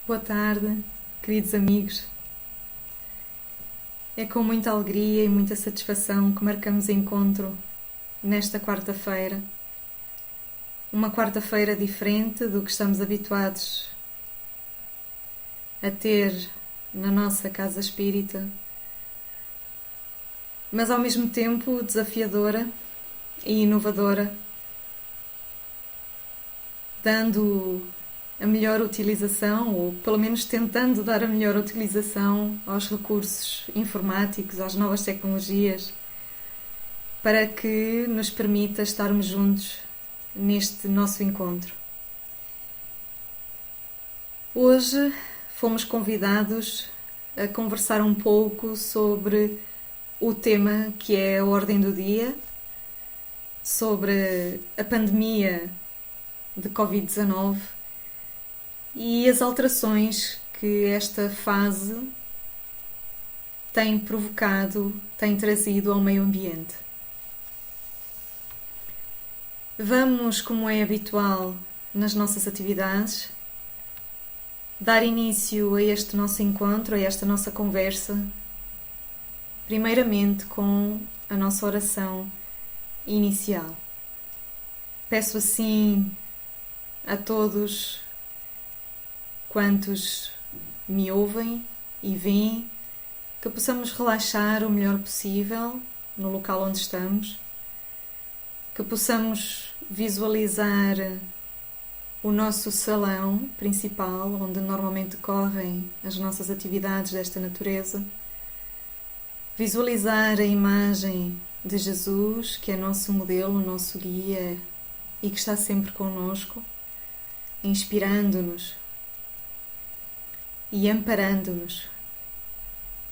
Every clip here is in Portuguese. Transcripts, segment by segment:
Boa tarde, queridos amigos. É com muita alegria e muita satisfação que marcamos encontro nesta quarta-feira. Uma quarta-feira diferente do que estamos habituados a ter na nossa casa espírita, mas ao mesmo tempo desafiadora e inovadora, dando a melhor utilização, ou pelo menos tentando dar a melhor utilização aos recursos informáticos, às novas tecnologias, para que nos permita estarmos juntos neste nosso encontro. Hoje fomos convidados a conversar um pouco sobre o tema que é a ordem do dia, sobre a pandemia de Covid-19 e as alterações que esta fase tem provocado, tem trazido ao meio ambiente. Vamos, como é habitual nas nossas atividades, dar início a este nosso encontro, a esta nossa conversa, primeiramente com a nossa oração inicial. Peço assim a todos quantos me ouvem e veem que possamos relaxar o melhor possível no local onde estamos, que possamos visualizar o nosso salão principal, onde normalmente decorrem as nossas atividades desta natureza, visualizar a imagem de Jesus, que é nosso modelo, nosso guia e que está sempre connosco, inspirando-nos e amparando-nos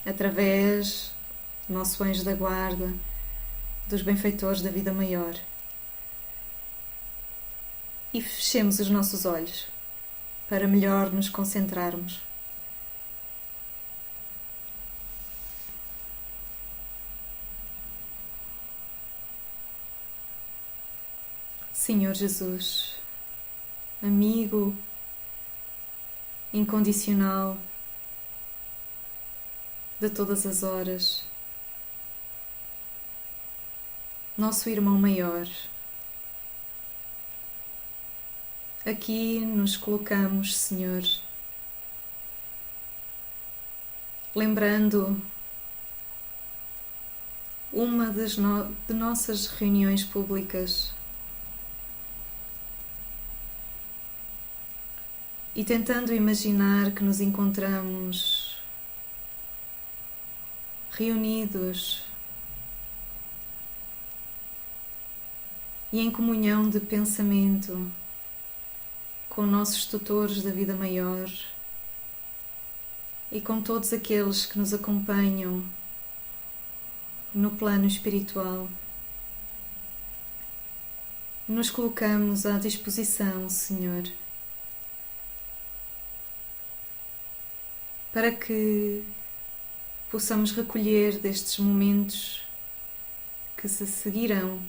através do nosso anjo da guarda, dos benfeitores da vida maior. E fechemos os nossos olhos para melhor nos concentrarmos. Senhor Jesus, amigo incondicional de todas as horas, nosso irmão maior, aqui nos colocamos, Senhor, lembrando uma de nossas reuniões públicas e tentando imaginar que nos encontramos reunidos e em comunhão de pensamento com nossos tutores da vida maior e com todos aqueles que nos acompanham no plano espiritual. Nos colocamos à disposição, Senhor, para que possamos recolher destes momentos que se seguirão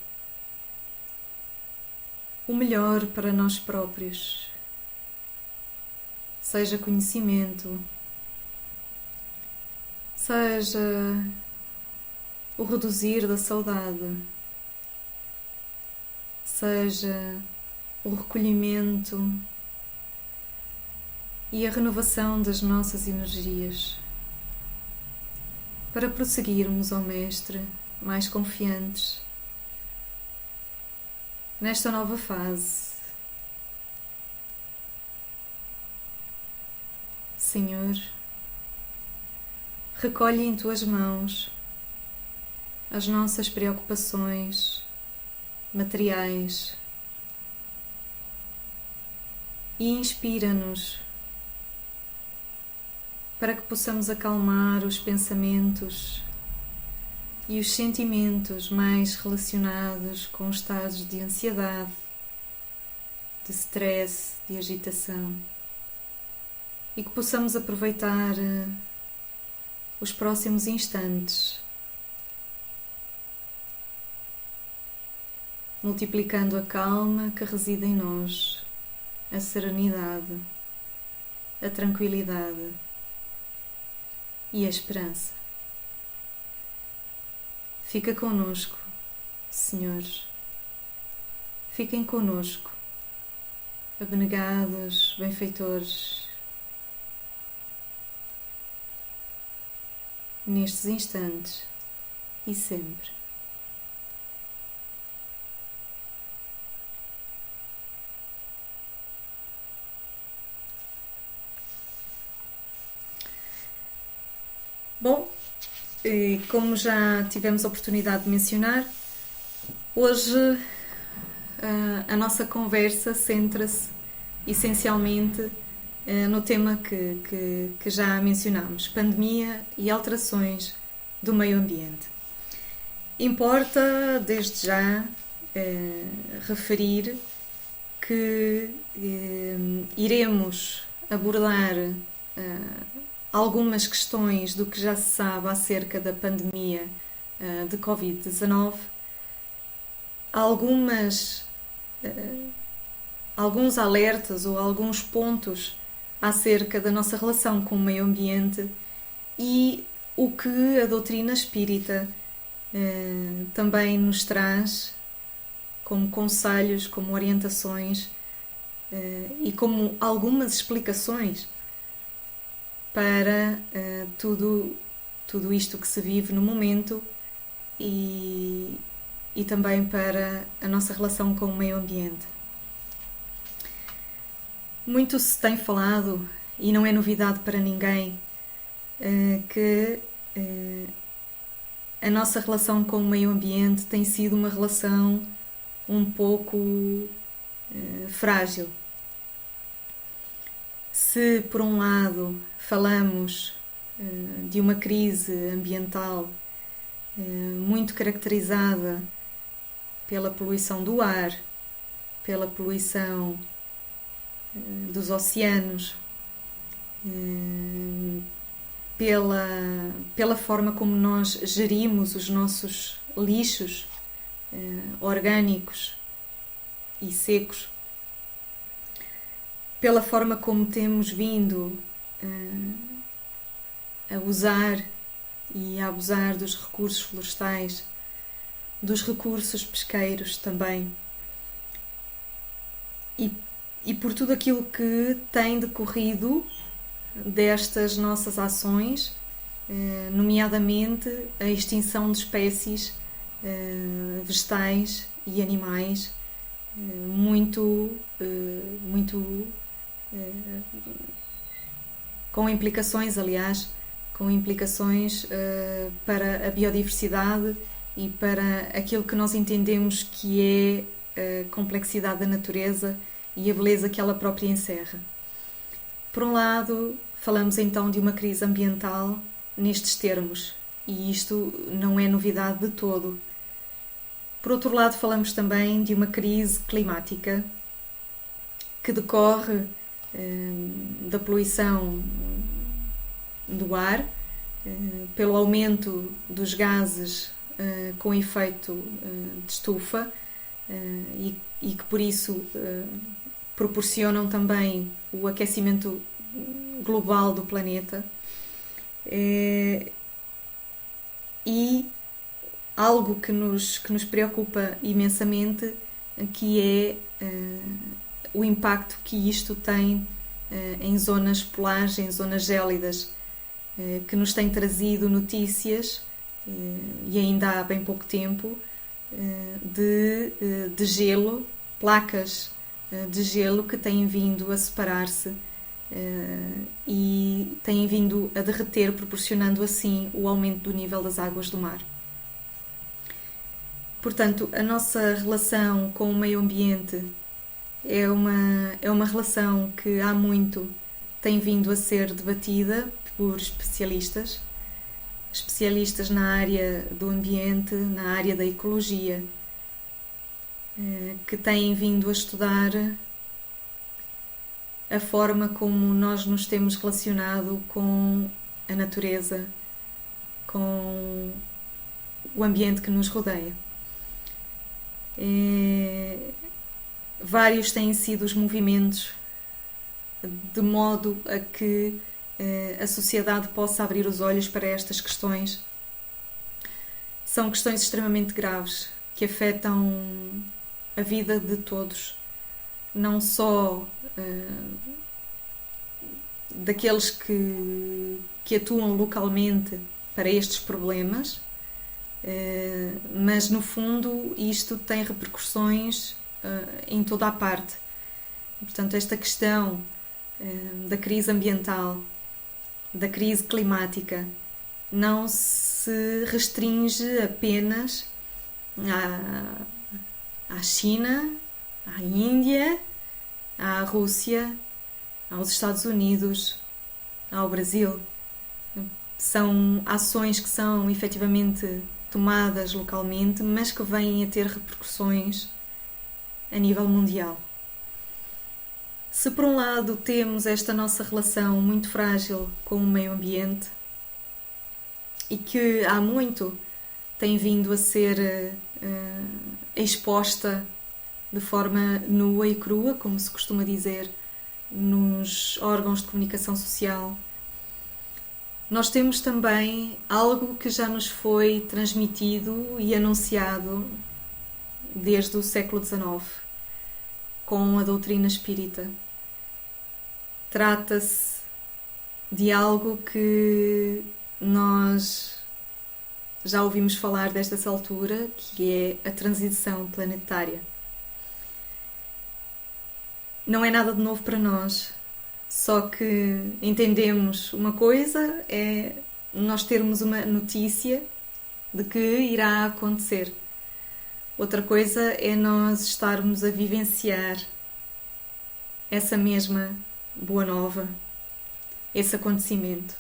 o melhor para nós próprios, seja conhecimento, seja o reduzir da saudade, seja o recolhimento e a renovação das nossas energias, para prosseguirmos, ó Mestre, mais confiantes nesta nova fase. Senhor, recolhe em Tuas mãos as nossas preocupações materiais e inspira-nos para que possamos acalmar os pensamentos e os sentimentos mais relacionados com estados de ansiedade, de stress, de agitação, e que possamos aproveitar os próximos instantes, multiplicando a calma que reside em nós, a serenidade, a tranquilidade e a esperança. Fica connosco, Senhor. Fiquem connosco, abnegados, benfeitores, nestes instantes e sempre. Bom, como já tivemos a oportunidade de mencionar, hoje a nossa conversa centra-se essencialmente no tema que já mencionámos, pandemia e alterações do meio ambiente. Importa, desde já, referir que iremos abordar algumas questões do que já se sabe acerca da pandemia de Covid-19, alguns alertas ou alguns pontos acerca da nossa relação com o meio ambiente e o que a doutrina espírita também nos traz como conselhos, como orientações e como algumas explicações para tudo isto que se vive no momento e também para a nossa relação com o meio ambiente. Muito se tem falado, e não é novidade para ninguém, que a nossa relação com o meio ambiente tem sido uma relação um pouco frágil. Se, por um lado, falamos de uma crise ambiental muito caracterizada pela poluição do ar, pela poluição dos oceanos, pela forma como nós gerimos os nossos lixos orgânicos e secos, pela forma como temos vindo a usar e a abusar dos recursos florestais, dos recursos pesqueiros também, e por tudo aquilo que tem decorrido destas nossas ações, nomeadamente a extinção de espécies vegetais e animais muito com implicações, aliás, para a biodiversidade e para aquilo que nós entendemos que é a complexidade da natureza e a beleza que ela própria encerra. Por um lado, falamos então de uma crise ambiental nestes termos, e isto não é novidade de todo. Por outro lado, falamos também de uma crise climática que decorre da poluição do ar, pelo aumento dos gases com efeito de estufa e que por isso proporcionam também o aquecimento global do planeta, e algo que nos preocupa imensamente, que é o impacto que isto tem em zonas polares, em zonas gélidas, que nos tem trazido notícias, e ainda há bem pouco tempo, de gelo, placas de gelo que têm vindo a separar-se e têm vindo a derreter, proporcionando assim o aumento do nível das águas do mar. Portanto, a nossa relação com o meio ambiente é uma relação que há muito tem vindo a ser debatida por especialistas na área do ambiente, na área da ecologia, que têm vindo a estudar a forma como nós nos temos relacionado com a natureza, com o ambiente que nos rodeia. Vários têm sido os movimentos de modo a que a sociedade possa abrir os olhos para estas questões. São questões extremamente graves que afetam a vida de todos, não só daqueles que atuam localmente para estes problemas, mas no fundo isto tem repercussões em toda a parte. Portanto, esta questão da crise ambiental, da crise climática, não se restringe apenas à China, à Índia, à Rússia, aos Estados Unidos, ao Brasil. São ações que são efetivamente tomadas localmente, mas que vêm a ter repercussões a nível mundial. Se por um lado temos esta nossa relação muito frágil com o meio ambiente e que há muito tem vindo a ser exposta de forma nua e crua, como se costuma dizer, nos órgãos de comunicação social, nós temos também algo que já nos foi transmitido e anunciado desde o século XIX, com a doutrina espírita. Trata-se de algo que nós já ouvimos falar desde essa altura, que é a transição planetária. Não é nada de novo para nós, só que entendemos uma coisa, é nós termos uma notícia de que irá acontecer. Outra coisa é nós estarmos a vivenciar essa mesma boa nova, esse acontecimento.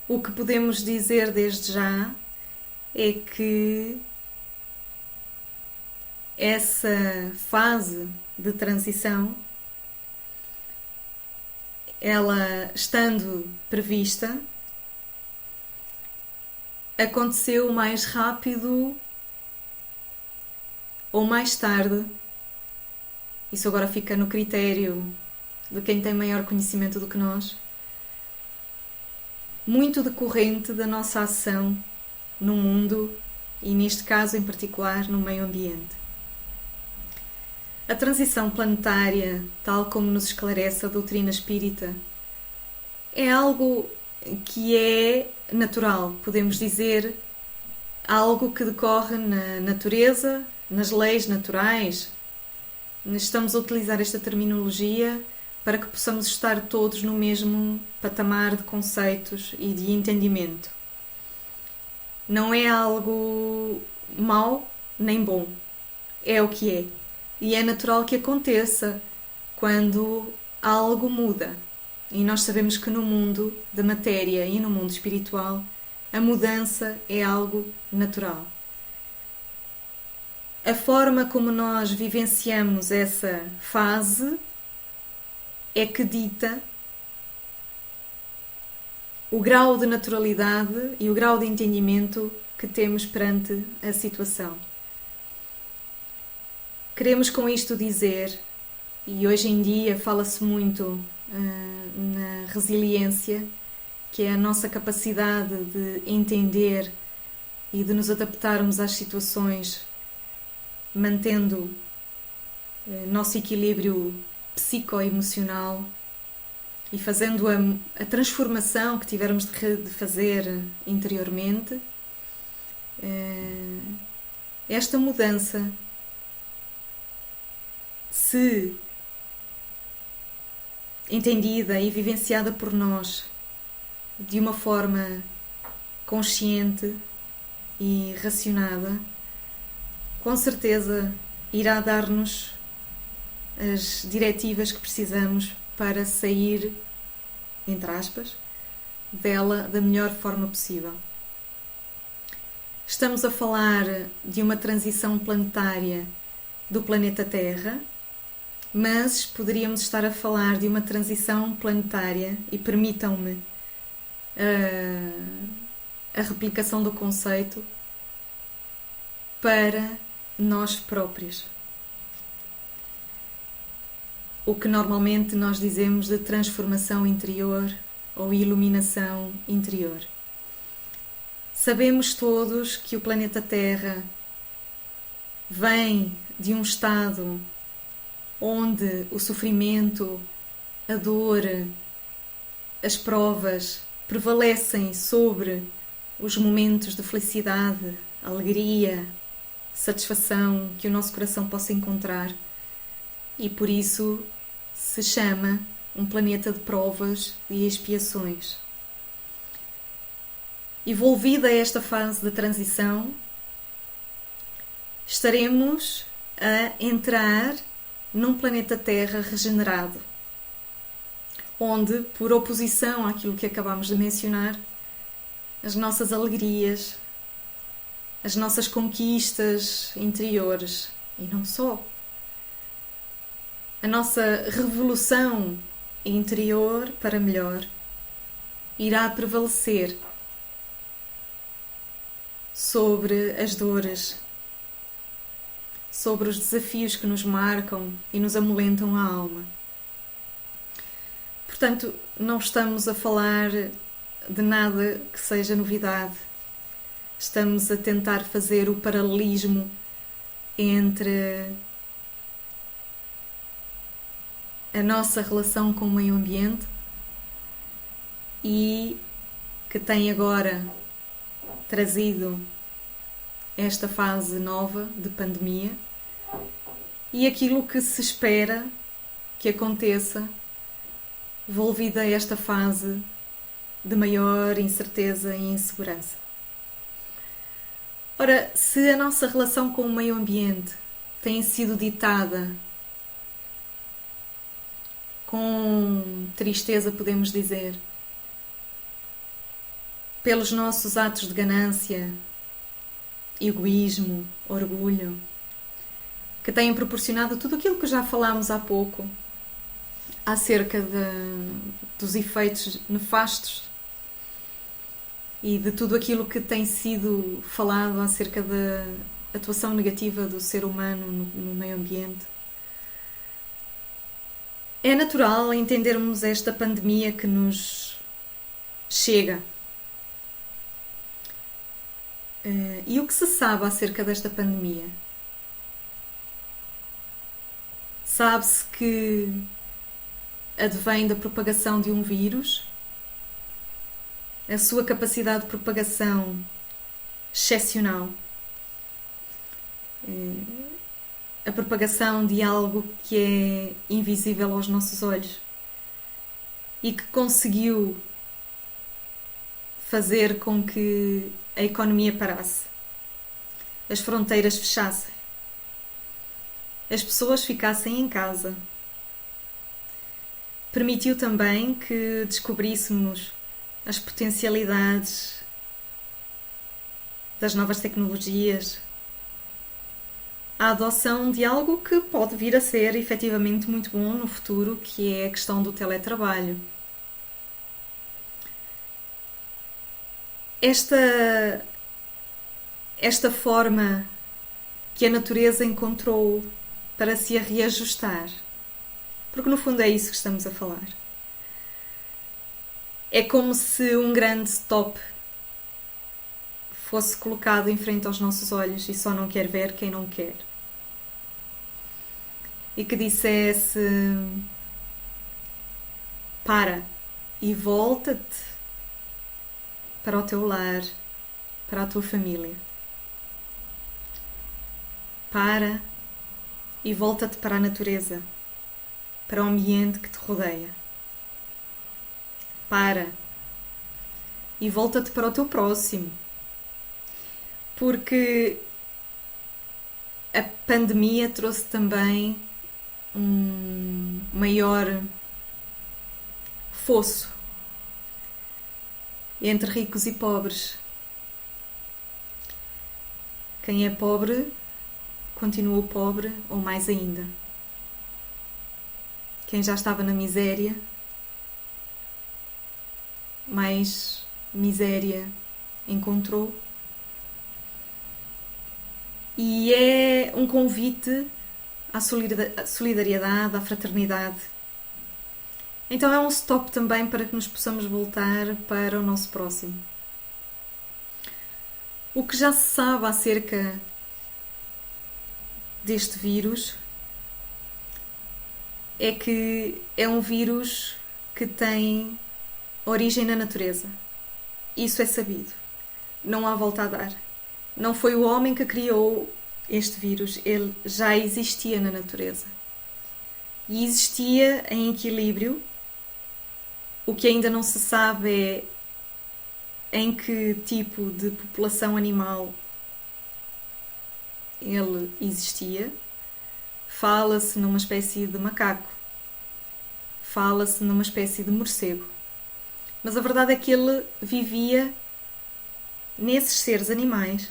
O que podemos dizer desde já é que essa fase de transição, ela estando prevista, aconteceu mais rápido ou mais tarde. Isso agora fica no critério de quem tem maior conhecimento do que nós, muito decorrente da nossa ação no mundo e, neste caso em particular, no meio ambiente. A transição planetária, tal como nos esclarece a doutrina espírita, é algo que é natural, podemos dizer, algo que decorre na natureza, nas leis naturais. Estamos a utilizar esta terminologia para que possamos estar todos no mesmo patamar de conceitos e de entendimento. Não é algo mau nem bom, é o que é. E é natural que aconteça quando algo muda. E nós sabemos que no mundo da matéria e no mundo espiritual, a mudança é algo natural. A forma como nós vivenciamos essa fase é que dita o grau de naturalidade e o grau de entendimento que temos perante a situação. Queremos com isto dizer, e hoje em dia fala-se muito na resiliência, que é a nossa capacidade de entender e de nos adaptarmos às situações, mantendo nosso equilíbrio psicoemocional e fazendo a transformação que tivermos de fazer interiormente. Esta mudança, se entendida e vivenciada por nós de uma forma consciente e racionada, com certeza irá dar-nos as diretivas que precisamos para sair, entre aspas, dela da melhor forma possível. Estamos a falar de uma transição planetária do planeta Terra, mas poderíamos estar a falar de uma transição planetária, e permitam-me a replicação do conceito, para nós próprios. o que normalmente nós dizemos de transformação interior ou iluminação interior. Sabemos todos que o planeta Terra vem de um estado onde o sofrimento, a dor, as provas prevalecem sobre os momentos de felicidade, alegria, satisfação que o nosso coração possa encontrar, e por isso se chama um planeta de provas e expiações. Envolvida esta fase de transição, estaremos a entrar num planeta Terra regenerado, onde, por oposição àquilo que acabamos de mencionar, as nossas alegrias, as nossas conquistas interiores, e não só, a nossa revolução interior para melhor irá prevalecer sobre as dores, sobre os desafios que nos marcam e nos amolentam a alma. Portanto, não estamos a falar de nada que seja novidade. Estamos a tentar fazer o paralelismo entre a nossa relação com o meio ambiente e que tem agora trazido esta fase nova de pandemia e aquilo que se espera que aconteça envolvida esta fase de maior incerteza e insegurança. Ora, se a nossa relação com o meio ambiente tem sido ditada com tristeza, podemos dizer, pelos nossos atos de ganância, egoísmo, orgulho, que têm proporcionado tudo aquilo que já falámos há pouco acerca dos efeitos nefastos e de tudo aquilo que tem sido falado acerca da atuação negativa do ser humano no meio ambiente. É natural entendermos esta pandemia que nos chega. E o que se sabe acerca desta pandemia? Sabe-se que advém da propagação de um vírus, a sua capacidade de propagação excepcional, a propagação de algo que é invisível aos nossos olhos e que conseguiu fazer com que a economia parasse, as fronteiras fechassem, as pessoas ficassem em casa. Permitiu também que descobríssemos as potencialidades das novas tecnologias, a adoção de algo que pode vir a ser efetivamente muito bom no futuro, que é a questão do teletrabalho. Esta forma que a natureza encontrou para se reajustar, porque no fundo é isso que estamos a falar. É como se um grande stop fosse colocado em frente aos nossos olhos e só não quer ver quem não quer. E que dissesse: para e volta-te para o teu lar, para a tua família. Para e volta-te para a natureza, para o ambiente que te rodeia. Para e volta-te para o teu próximo. Porque a pandemia trouxe também um maior fosso entre ricos e pobres. Quem é pobre continuou pobre ou mais ainda. Quem já estava na miséria, mais miséria encontrou. E é um convite à solidariedade, à fraternidade. Então é um stop também para que nos possamos voltar para o nosso próximo. O que já se sabe acerca deste vírus é que é um vírus que tem origem na natureza. Isso é sabido. Não há volta a dar. Não foi o homem que criou este vírus, ele já existia na natureza. E existia em equilíbrio. O que ainda não se sabe é em que tipo de população animal ele existia. Fala-se numa espécie de macaco. Fala-se numa espécie de morcego. Mas a verdade é que ele vivia nesses seres animais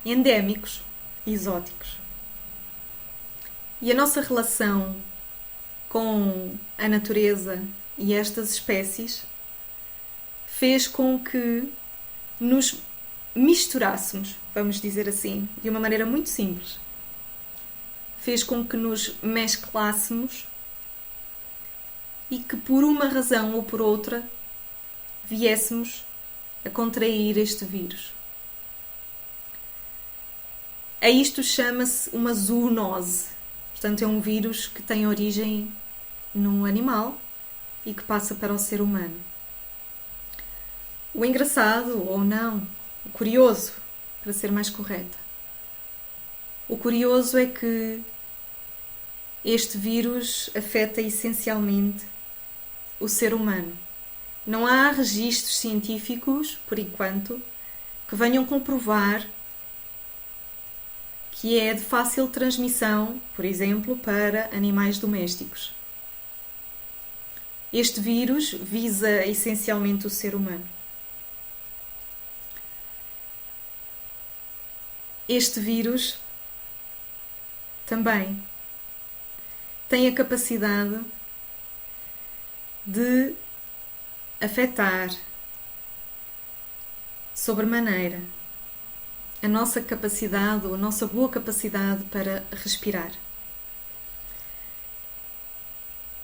endémicos, exóticos. E a nossa relação com a natureza e estas espécies fez com que nos misturássemos, vamos dizer assim, de uma maneira muito simples. Fez com que nos mesclássemos e que por uma razão ou por outra viéssemos a contrair este vírus. A isto chama-se uma zoonose. Portanto, é um vírus que tem origem num animal e que passa para o ser humano. O engraçado, ou não, o curioso, para ser mais correta, o curioso é que este vírus afeta essencialmente o ser humano. Não há registros científicos, por enquanto, que venham comprovar que é de fácil transmissão, por exemplo, para animais domésticos. Este vírus visa essencialmente o ser humano. Este vírus também tem a capacidade de afetar sobremaneira a nossa capacidade, ou a nossa boa capacidade para respirar.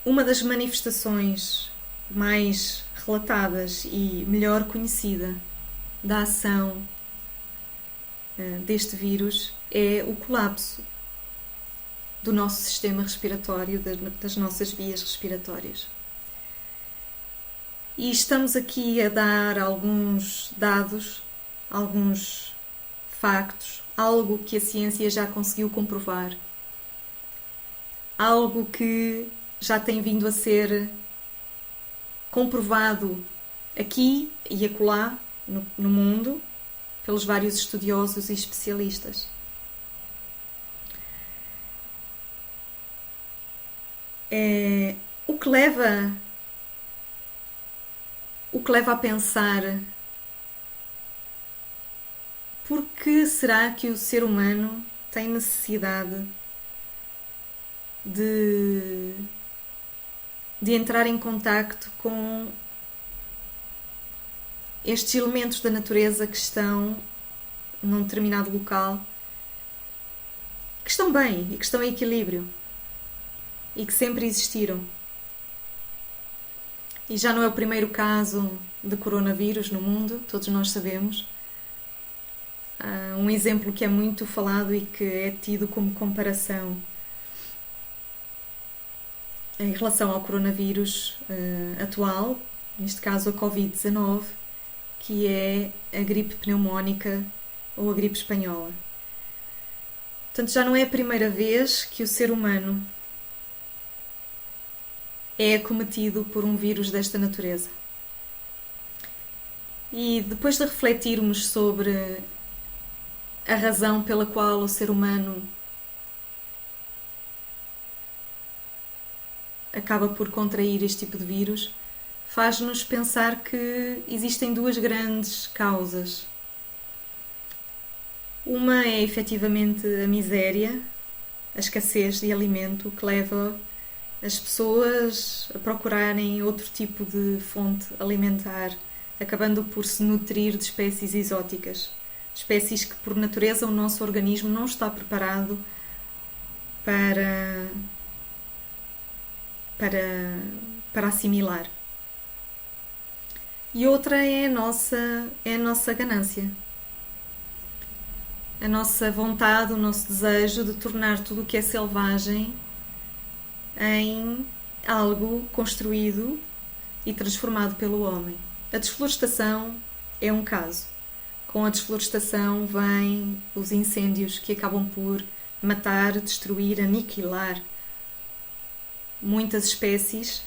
Uma das manifestações mais relatadas e melhor conhecida da ação deste vírus é o colapso do nosso sistema respiratório, das nossas vias respiratórias. E estamos aqui a dar alguns dados, alguns factos, algo que a ciência já conseguiu comprovar, algo que já tem vindo a ser comprovado aqui e acolá no mundo pelos vários estudiosos e especialistas. O que leva a pensar por que será que o ser humano tem necessidade de entrar em contacto com estes elementos da natureza que estão num determinado local, que estão bem e que estão em equilíbrio e que sempre existiram. E já não é o primeiro caso de coronavírus no mundo, todos nós sabemos. Um exemplo que é muito falado e que é tido como comparação em relação ao coronavírus atual, neste caso a Covid-19, que é a gripe pneumónica ou a gripe espanhola. Portanto, já não é a primeira vez que o ser humano é acometido por um vírus desta natureza. E depois de refletirmos sobre a razão pela qual o ser humano acaba por contrair este tipo de vírus, faz-nos pensar que existem duas grandes causas. Uma é efetivamente a miséria, a escassez de alimento que leva as pessoas a procurarem outro tipo de fonte alimentar, acabando por se nutrir de espécies exóticas, espécies que por natureza o nosso organismo não está preparado para, para, para assimilar. E outra é a nossa ganância. A nossa vontade, o nosso desejo de tornar tudo o que é selvagem em algo construído e transformado pelo homem. A desflorestação é um caso. Com a desflorestação vêm os incêndios que acabam por matar, destruir, aniquilar muitas espécies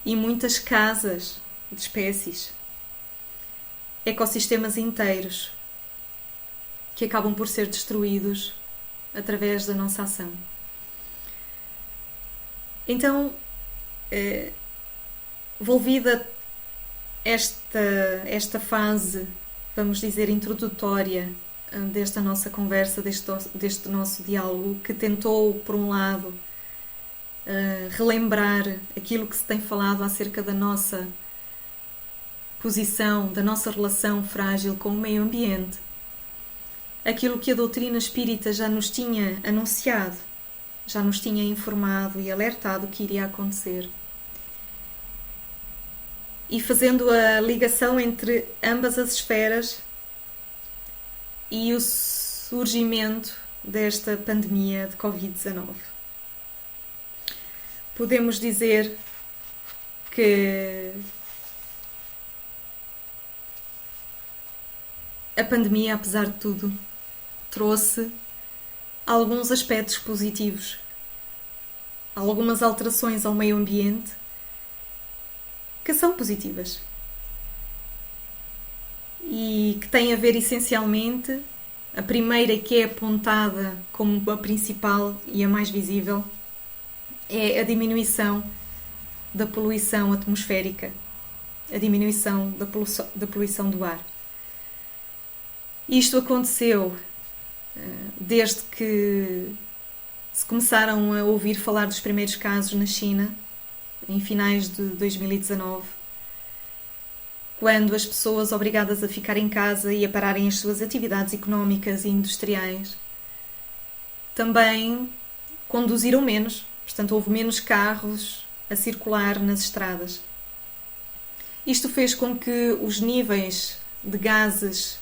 e muitas casas de espécies, ecossistemas inteiros que acabam por ser destruídos através da nossa ação. Então, volvida esta fase, vamos dizer, introdutória desta nossa conversa, deste nosso diálogo, que tentou, por um lado, relembrar aquilo que se tem falado acerca da nossa posição, da nossa relação frágil com o meio ambiente, aquilo que a doutrina espírita já nos tinha anunciado, já nos tinha informado e alertado que iria acontecer. E fazendo a ligação entre ambas as esferas e o surgimento desta pandemia de Covid-19. Podemos dizer que a pandemia, apesar de tudo, trouxe alguns aspectos positivos, algumas alterações ao meio ambiente que são positivas e que têm a ver essencialmente, a primeira que é apontada como a principal e a mais visível é a diminuição da poluição atmosférica, a diminuição da poluição do ar. Isto aconteceu desde que se começaram a ouvir falar dos primeiros casos na China, em finais de 2019, quando as pessoas obrigadas a ficar em casa e a pararem as suas atividades económicas e industriais também conduziram menos, portanto houve menos carros a circular nas estradas. Isto fez com que os níveis de gases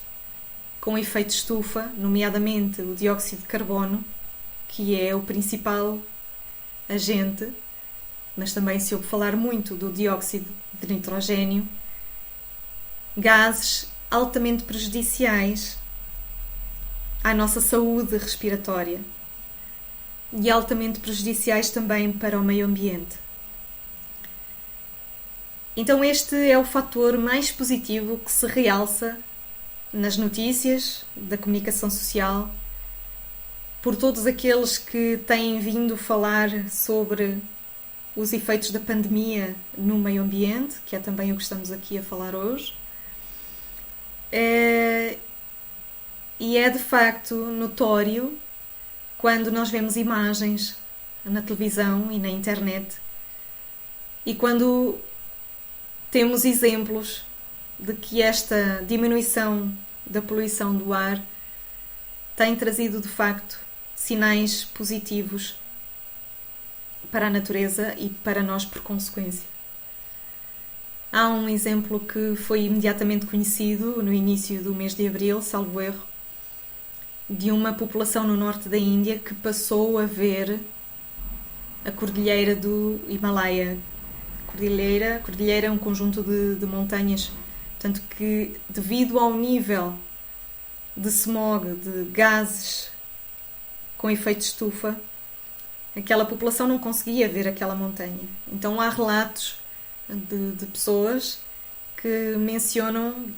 com efeito estufa, nomeadamente o dióxido de carbono, que é o principal agente, mas também se ouve falar muito do dióxido de nitrogênio, gases altamente prejudiciais à nossa saúde respiratória e altamente prejudiciais também para o meio ambiente. Então este é o fator mais positivo que se realça nas notícias da comunicação social por todos aqueles que têm vindo falar sobre os efeitos da pandemia no meio ambiente, que é também o que estamos aqui a falar hoje. E é de facto notório quando nós vemos imagens na televisão e na internet e quando temos exemplos de que esta diminuição da poluição do ar tem trazido de facto sinais positivos para a natureza e para nós por consequência. Há um exemplo que foi imediatamente conhecido no início do mês de abril, salvo erro, de uma população no norte da Índia que passou a ver a cordilheira do Himalaia. Cordilheira é um conjunto de montanhas, tanto que devido ao nível de smog, de gases com efeito estufa, aquela população não conseguia ver aquela montanha. Então há relatos de pessoas que mencionam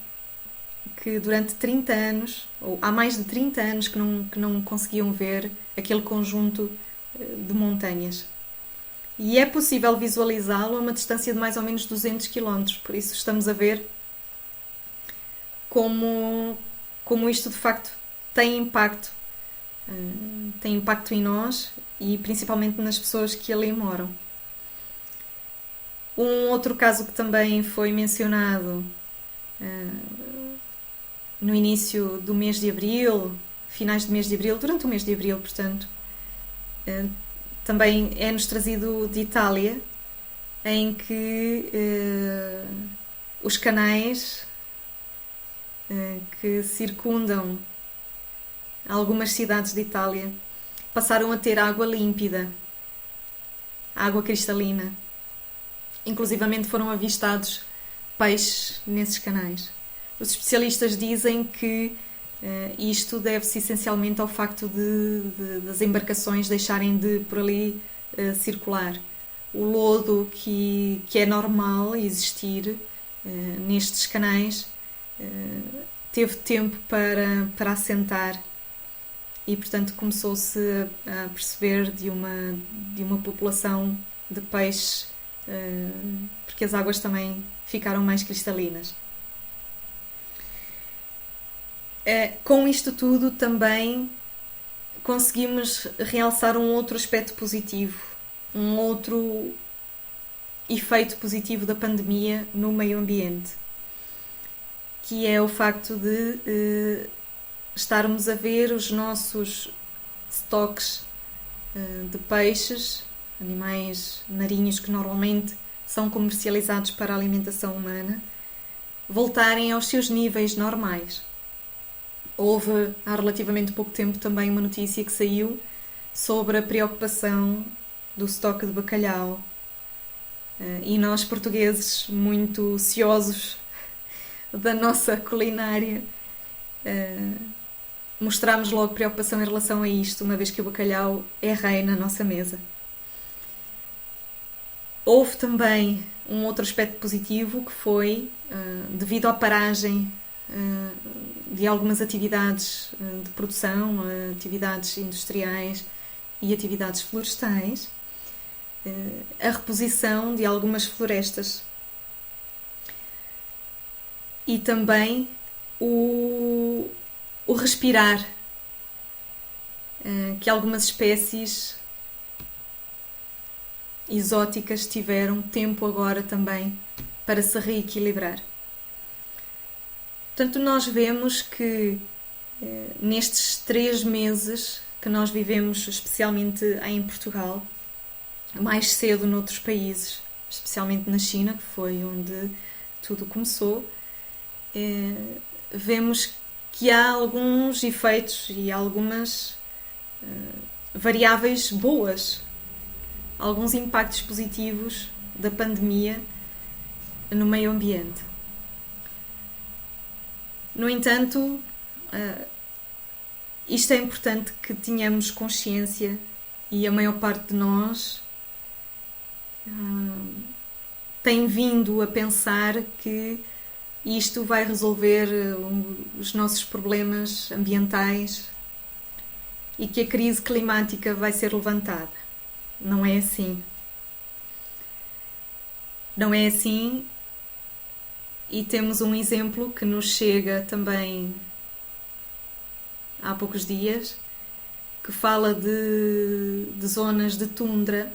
que durante 30 anos, ou há mais de 30 anos que não conseguiam ver aquele conjunto de montanhas. E é possível visualizá-lo a uma distância de mais ou menos 200 km, por isso estamos a ver como isto de facto tem impacto em nós e principalmente nas pessoas que ali moram. Um outro caso que também foi mencionado no início do mês de abril, finais do mês de abril, durante o mês de abril, portanto, também é-nos trazido de Itália, em que os canais que circundam algumas cidades de Itália passaram a ter água límpida, água cristalina. Inclusivamente foram avistados peixes nesses canais. Os especialistas dizem que isto deve-se essencialmente ao facto das embarcações deixarem de por ali circular. O lodo que é normal existir nestes canais teve tempo para assentar e, portanto, começou-se a perceber de uma população de peixes, porque as águas também ficaram mais cristalinas. Com isto tudo também conseguimos realçar um outro aspecto positivo, um outro efeito positivo da pandemia no meio ambiente, que é o facto de estarmos a ver os nossos estoques de peixes, animais marinhos que normalmente são comercializados para a alimentação humana, voltarem aos seus níveis normais. Houve há relativamente pouco tempo também uma notícia que saiu sobre a preocupação do estoque de bacalhau. E nós, portugueses, muito ciosos da nossa culinária, mostramos logo preocupação em relação a isto, uma vez que o bacalhau é rei na nossa mesa. Houve também um outro aspecto positivo que foi, devido à paragem de algumas atividades de produção, atividades industriais e atividades florestais, a reposição de algumas florestas e também o respirar que algumas espécies exóticas tiveram tempo agora também para se reequilibrar. Portanto, nós vemos que nestes 3 meses que nós vivemos, especialmente em Portugal, mais cedo noutros países, especialmente na China, que foi onde tudo começou, vemos que há alguns efeitos e algumas variáveis boas, alguns impactos positivos da pandemia no meio ambiente. No entanto, isto é importante que tenhamos consciência, e a maior parte de nós tem vindo a pensar que isto vai resolver os nossos problemas ambientais e que a crise climática vai ser levantada. Não é assim. Não é assim, e temos um exemplo que nos chega também há poucos dias, que fala de zonas de tundra,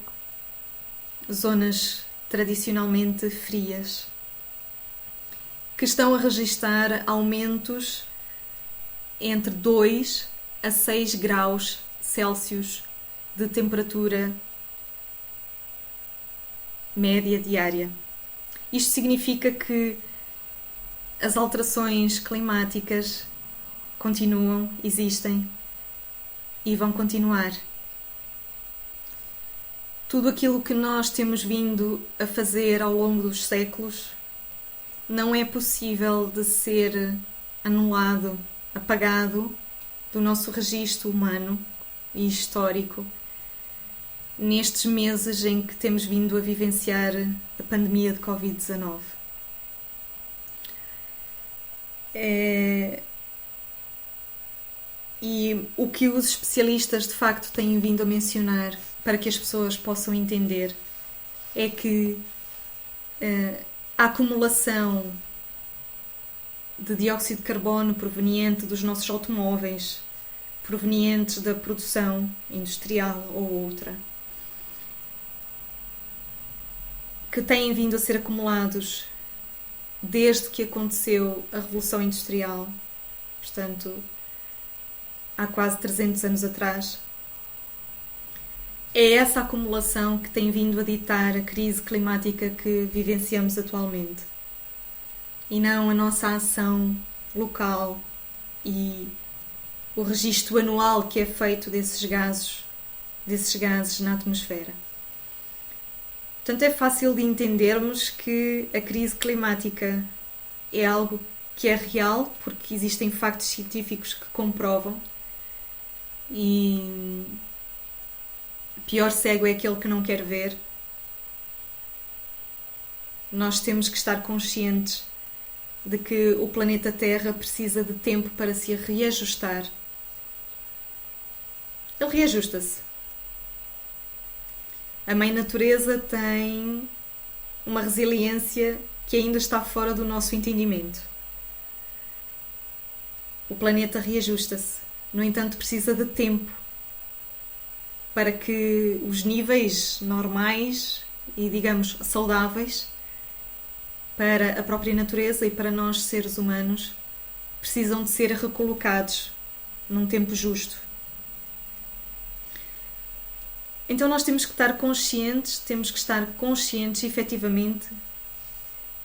zonas tradicionalmente frias, que estão a registrar aumentos entre 2 a 6 graus Celsius de temperatura média diária. Isto significa que as alterações climáticas continuam, existem e vão continuar. Tudo aquilo que nós temos vindo a fazer ao longo dos séculos não é possível de ser anulado, apagado do nosso registro humano e histórico nestes meses em que temos vindo a vivenciar a pandemia de Covid-19. E o que os especialistas de facto têm vindo a mencionar para que as pessoas possam entender é que a acumulação de dióxido de carbono proveniente dos nossos automóveis, provenientes da produção industrial ou outra, que têm vindo a ser acumulados desde que aconteceu a Revolução Industrial, portanto, há quase 300 anos atrás, é essa acumulação que tem vindo a ditar a crise climática que vivenciamos atualmente. E não a nossa ação local e o registro anual que é feito desses gases na atmosfera. Portanto, é fácil de entendermos que a crise climática é algo que é real, porque existem factos científicos que comprovam, e pior cego é aquele que não quer ver. Nós temos que estar conscientes de que o planeta Terra precisa de tempo para se reajustar. Ele reajusta-se. A Mãe Natureza tem uma resiliência que ainda está fora do nosso entendimento. O planeta reajusta-se. No entanto, precisa de tempo para que os níveis normais e, digamos, saudáveis para a própria natureza e para nós, seres humanos, precisam de ser recolocados num tempo justo. Então nós temos que estar conscientes efetivamente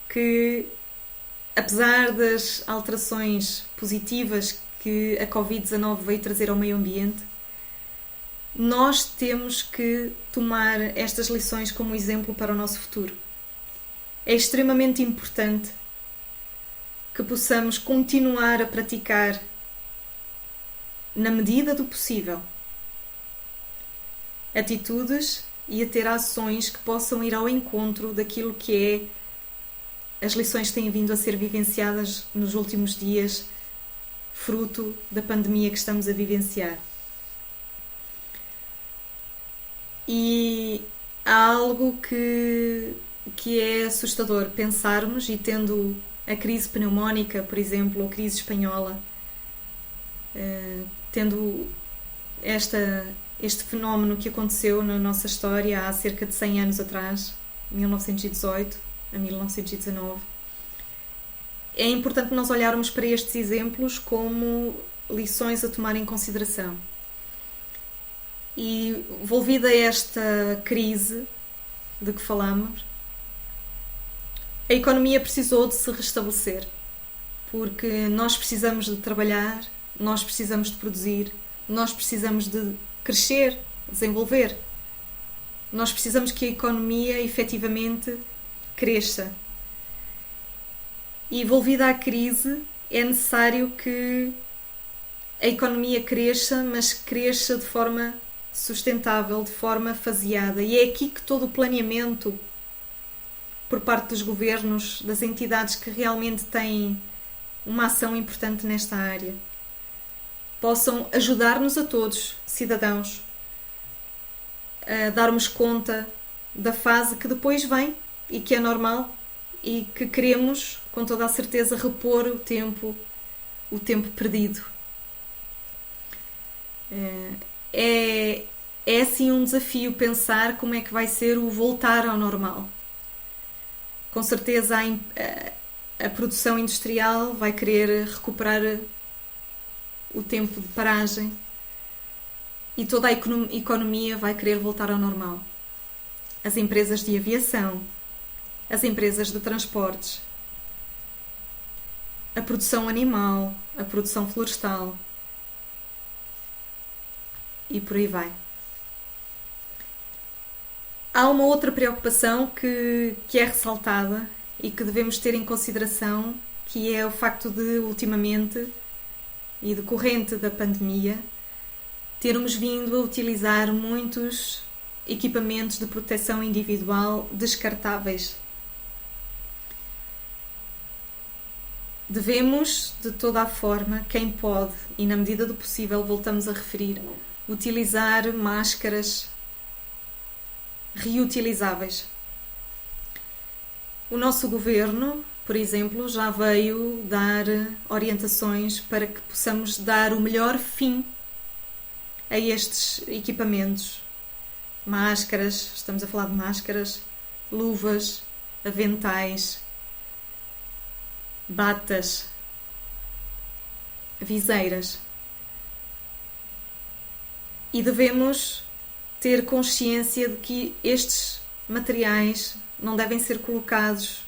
que, apesar das alterações positivas que a Covid-19 veio trazer ao meio ambiente, nós temos que tomar estas lições como exemplo para o nosso futuro. É extremamente importante que possamos continuar a praticar, na medida do possível, atitudes e a ter ações que possam ir ao encontro daquilo que é as lições que têm vindo a ser vivenciadas nos últimos dias, fruto da pandemia que estamos a vivenciar. E há algo que é assustador pensarmos, e tendo a crise pneumónica, por exemplo, ou a crise espanhola, tendo este fenómeno que aconteceu na nossa história há cerca de 100 anos atrás, 1918 a 1919, é importante nós olharmos para estes exemplos como lições a tomar em consideração. E, envolvida esta crise de que falamos, a economia precisou de se restabelecer, porque nós precisamos de trabalhar, nós precisamos de produzir, nós precisamos de crescer, desenvolver. Nós precisamos que a economia efetivamente cresça. E, envolvida a crise, é necessário que a economia cresça, mas cresça de forma sustentável, de forma faseada. E é aqui que todo o planeamento por parte dos governos, das entidades que realmente têm uma ação importante nesta área, possam ajudar-nos a todos, cidadãos, a darmos conta da fase que depois vem e que é normal e que queremos, com toda a certeza, repor o tempo perdido. É assim um desafio pensar como é que vai ser o voltar ao normal. Com certeza a produção industrial vai querer recuperar o tempo de paragem e toda a economia vai querer voltar ao normal. As empresas de aviação, as empresas de transportes, a produção animal, a produção florestal e por aí vai. Há uma outra preocupação que é ressaltada e que devemos ter em consideração, que é o facto de, ultimamente, e decorrente da pandemia, termos vindo a utilizar muitos equipamentos de proteção individual descartáveis. Devemos, de toda a forma, quem pode, e na medida do possível, voltamos a referir, utilizar máscaras reutilizáveis. O nosso governo, por exemplo, já veio dar orientações para que possamos dar o melhor fim a estes equipamentos. Máscaras, estamos a falar de máscaras, luvas, aventais, batas, viseiras. E devemos ter consciência de que estes materiais não devem ser colocados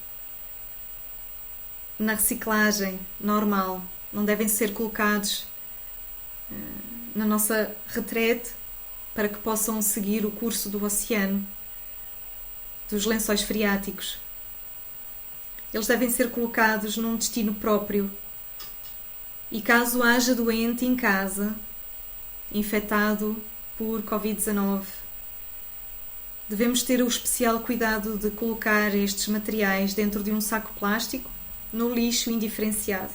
na reciclagem normal, não devem ser colocados na nossa retrete para que possam seguir o curso do oceano, dos lençóis freáticos. Eles devem ser colocados num destino próprio. E caso haja doente em casa, infectado por Covid-19, devemos ter o especial cuidado de colocar estes materiais dentro de um saco plástico no lixo indiferenciado.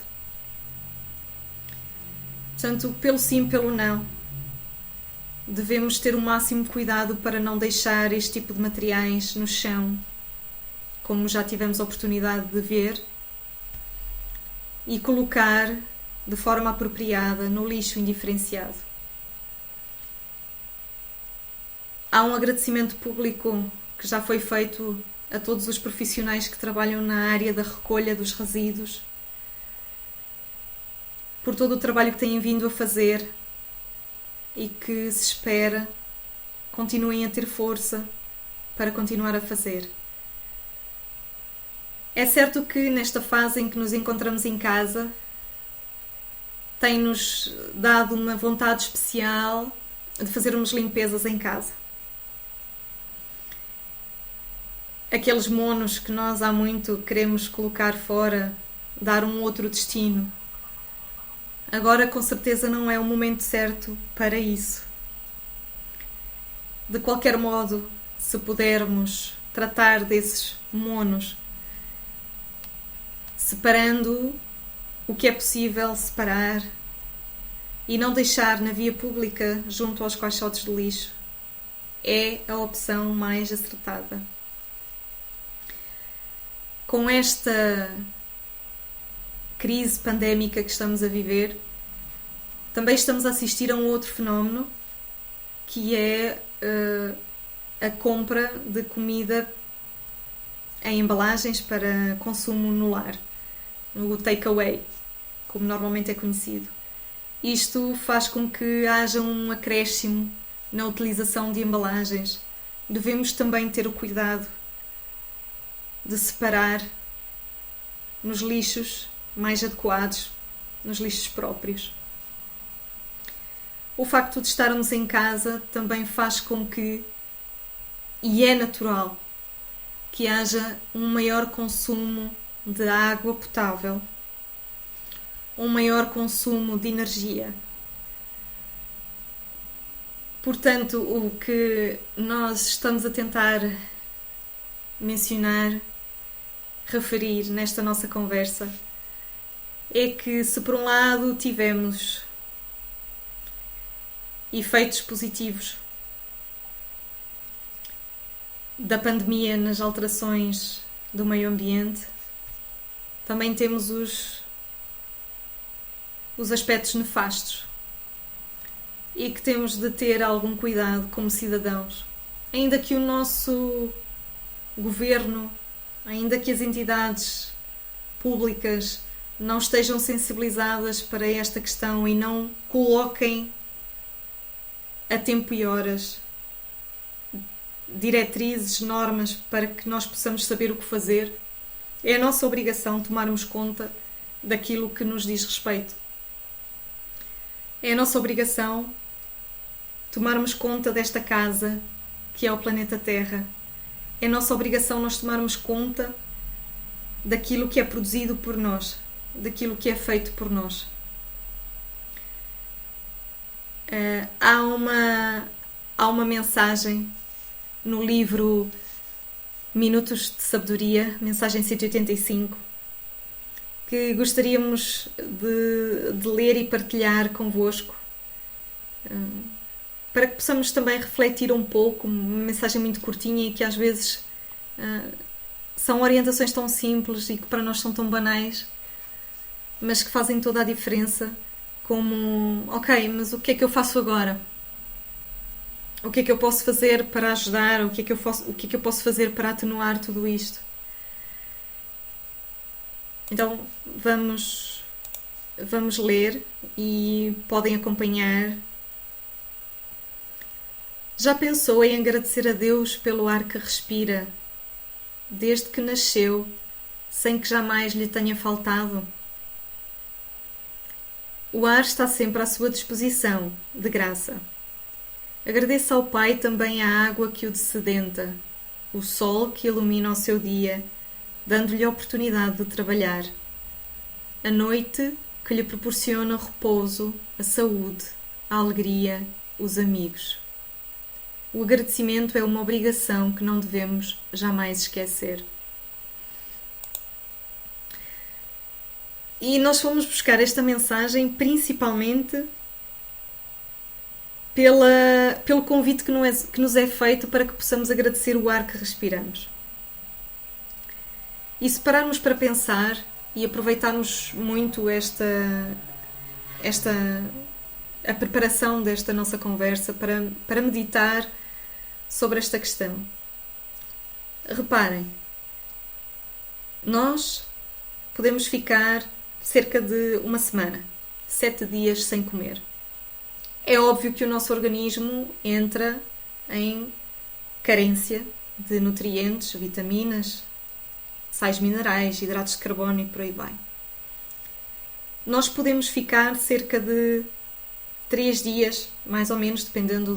Portanto, pelo sim, pelo não, devemos ter o máximo cuidado para não deixar este tipo de materiais no chão, como já tivemos a oportunidade de ver, e colocar de forma apropriada no lixo indiferenciado. Há um agradecimento público que já foi feito a todos os profissionais que trabalham na área da recolha dos resíduos, por todo o trabalho que têm vindo a fazer e que se espera continuem a ter força para continuar a fazer. É certo que nesta fase em que nos encontramos em casa tem-nos dado uma vontade especial de fazermos limpezas em casa. Aqueles monos que nós há muito queremos colocar fora, dar um outro destino. Agora com certeza não é o momento certo para isso. De qualquer modo, se pudermos tratar desses monos, separando o que é possível separar e não deixar na via pública junto aos caixotes de lixo, é a opção mais acertada. Com esta crise pandémica que estamos a viver, também estamos a assistir a um outro fenómeno, que é a compra de comida em embalagens para consumo no lar, o takeaway, como normalmente é conhecido. Isto faz com que haja um acréscimo na utilização de embalagens. Devemos também ter o cuidado de separar nos lixos mais adequados, nos lixos próprios. O facto de estarmos em casa também faz com que, e é natural, que haja um maior consumo de água potável, um maior consumo de energia. Portanto, o que nós estamos a tentar mencionar, referir nesta nossa conversa, é que se por um lado tivemos efeitos positivos da pandemia nas alterações do meio ambiente, também temos os aspectos nefastos e que temos de ter algum cuidado como cidadãos. Ainda que o nosso governo, ainda que as entidades públicas não estejam sensibilizadas para esta questão e não coloquem a tempo e horas diretrizes, normas para que nós possamos saber o que fazer, é a nossa obrigação tomarmos conta daquilo que nos diz respeito. É a nossa obrigação tomarmos conta desta casa que é o planeta Terra. É a nossa obrigação nós tomarmos conta daquilo que é produzido por nós, daquilo que é feito por nós. Há uma mensagem no livro Minutos de Sabedoria, mensagem 185, que gostaríamos de ler e partilhar convosco, para que possamos também refletir um pouco. Uma mensagem muito curtinha e que às vezes são orientações tão simples e que para nós são tão banais, mas que fazem toda a diferença, como, ok, mas o que é que eu faço agora? O que é que eu posso fazer para ajudar? O que é que eu posso fazer para atenuar tudo isto? Então vamos ler e podem acompanhar. Já pensou em agradecer a Deus pelo ar que respira, desde que nasceu, sem que jamais lhe tenha faltado? O ar está sempre à sua disposição, de graça. Agradeça ao Pai também a água que o dessedenta, o sol que ilumina o seu dia, dando-lhe a oportunidade de trabalhar, a noite que lhe proporciona o repouso, a saúde, a alegria, os amigos. O agradecimento é uma obrigação que não devemos jamais esquecer. E nós fomos buscar esta mensagem principalmente pelo convite que nos é feito para que possamos agradecer o ar que respiramos. E se pararmos para pensar e aproveitarmos muito a preparação desta nossa conversa para meditar sobre esta questão. Reparem, nós podemos ficar cerca de uma semana, 7 dias sem comer. É óbvio que o nosso organismo entra em carência de nutrientes, vitaminas, sais minerais, hidratos de carbono e por aí vai. Nós podemos ficar cerca de 3 dias, mais ou menos, dependendo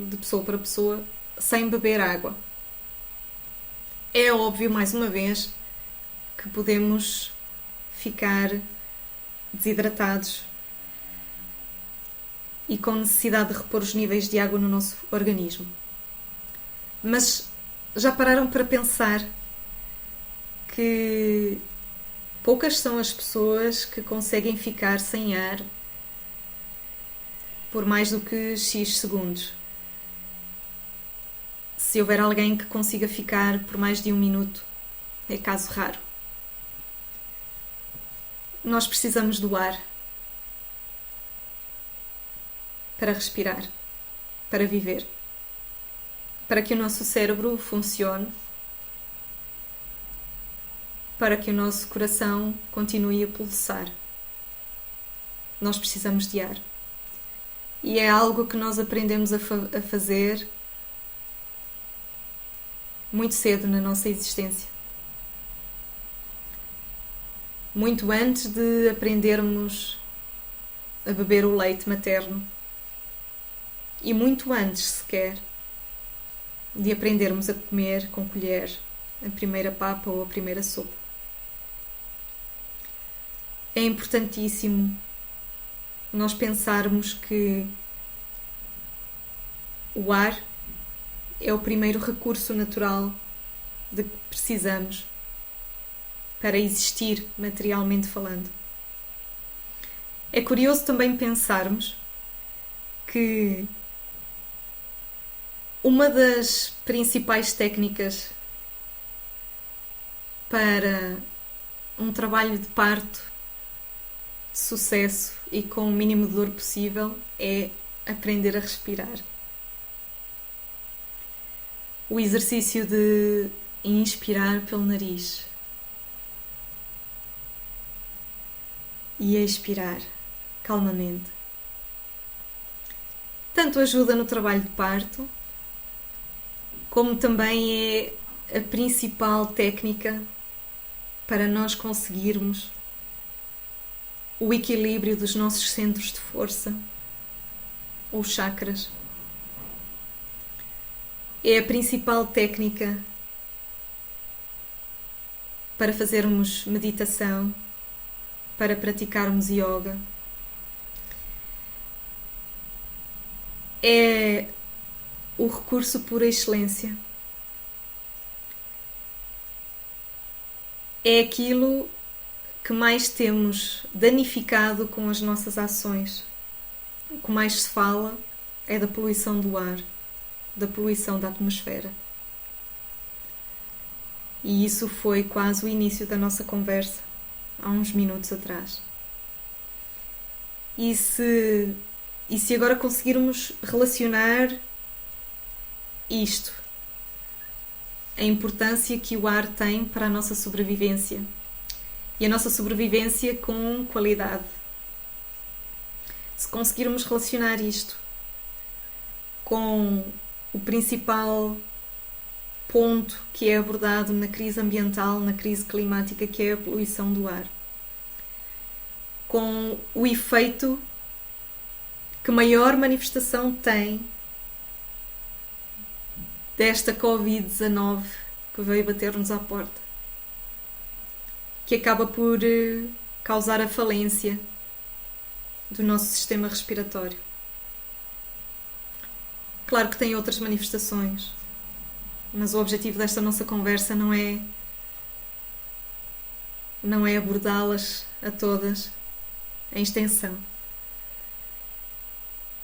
de pessoa para pessoa, sem beber água. É óbvio, mais uma vez, que podemos ficar desidratados e com necessidade de repor os níveis de água no nosso organismo. Mas já pararam para pensar que poucas são as pessoas que conseguem ficar sem ar por mais do que X segundos? Se houver alguém que consiga ficar por mais de 1 minuto, é caso raro. Nós precisamos do ar para respirar, para viver, para que o nosso cérebro funcione, para que o nosso coração continue a pulsar. Nós precisamos de ar. E é algo que nós aprendemos a fazer muito cedo na nossa existência. Muito antes de aprendermos a beber o leite materno. E muito antes, sequer, de aprendermos a comer com colher a primeira papa ou a primeira sopa. É importantíssimo nós pensarmos que o ar é o primeiro recurso natural de que precisamos para existir materialmente falando. É curioso também pensarmos que uma das principais técnicas para um trabalho de parto de sucesso e com o mínimo de dor possível é aprender a respirar. O exercício de inspirar pelo nariz e expirar calmamente. Tanto ajuda no trabalho de parto, como também é a principal técnica para nós conseguirmos o equilíbrio dos nossos centros de força, ou chakras. É a principal técnica para fazermos meditação, para praticarmos yoga. É o recurso por excelência. É aquilo que mais temos danificado com as nossas ações. O que mais se fala é da poluição do ar, da poluição da atmosfera. E isso foi quase o início da nossa conversa, há uns minutos atrás. E se agora conseguirmos relacionar isto, a importância que o ar tem para a nossa sobrevivência, e a nossa sobrevivência com qualidade. Se conseguirmos relacionar isto com o principal ponto que é abordado na crise ambiental, na crise climática, que é a poluição do ar. Com o efeito que maior manifestação tem desta Covid-19 que veio bater-nos à porta, que acaba por causar a falência do nosso sistema respiratório. Claro que tem outras manifestações, mas o objetivo desta nossa conversa não é abordá-las a todas em extensão.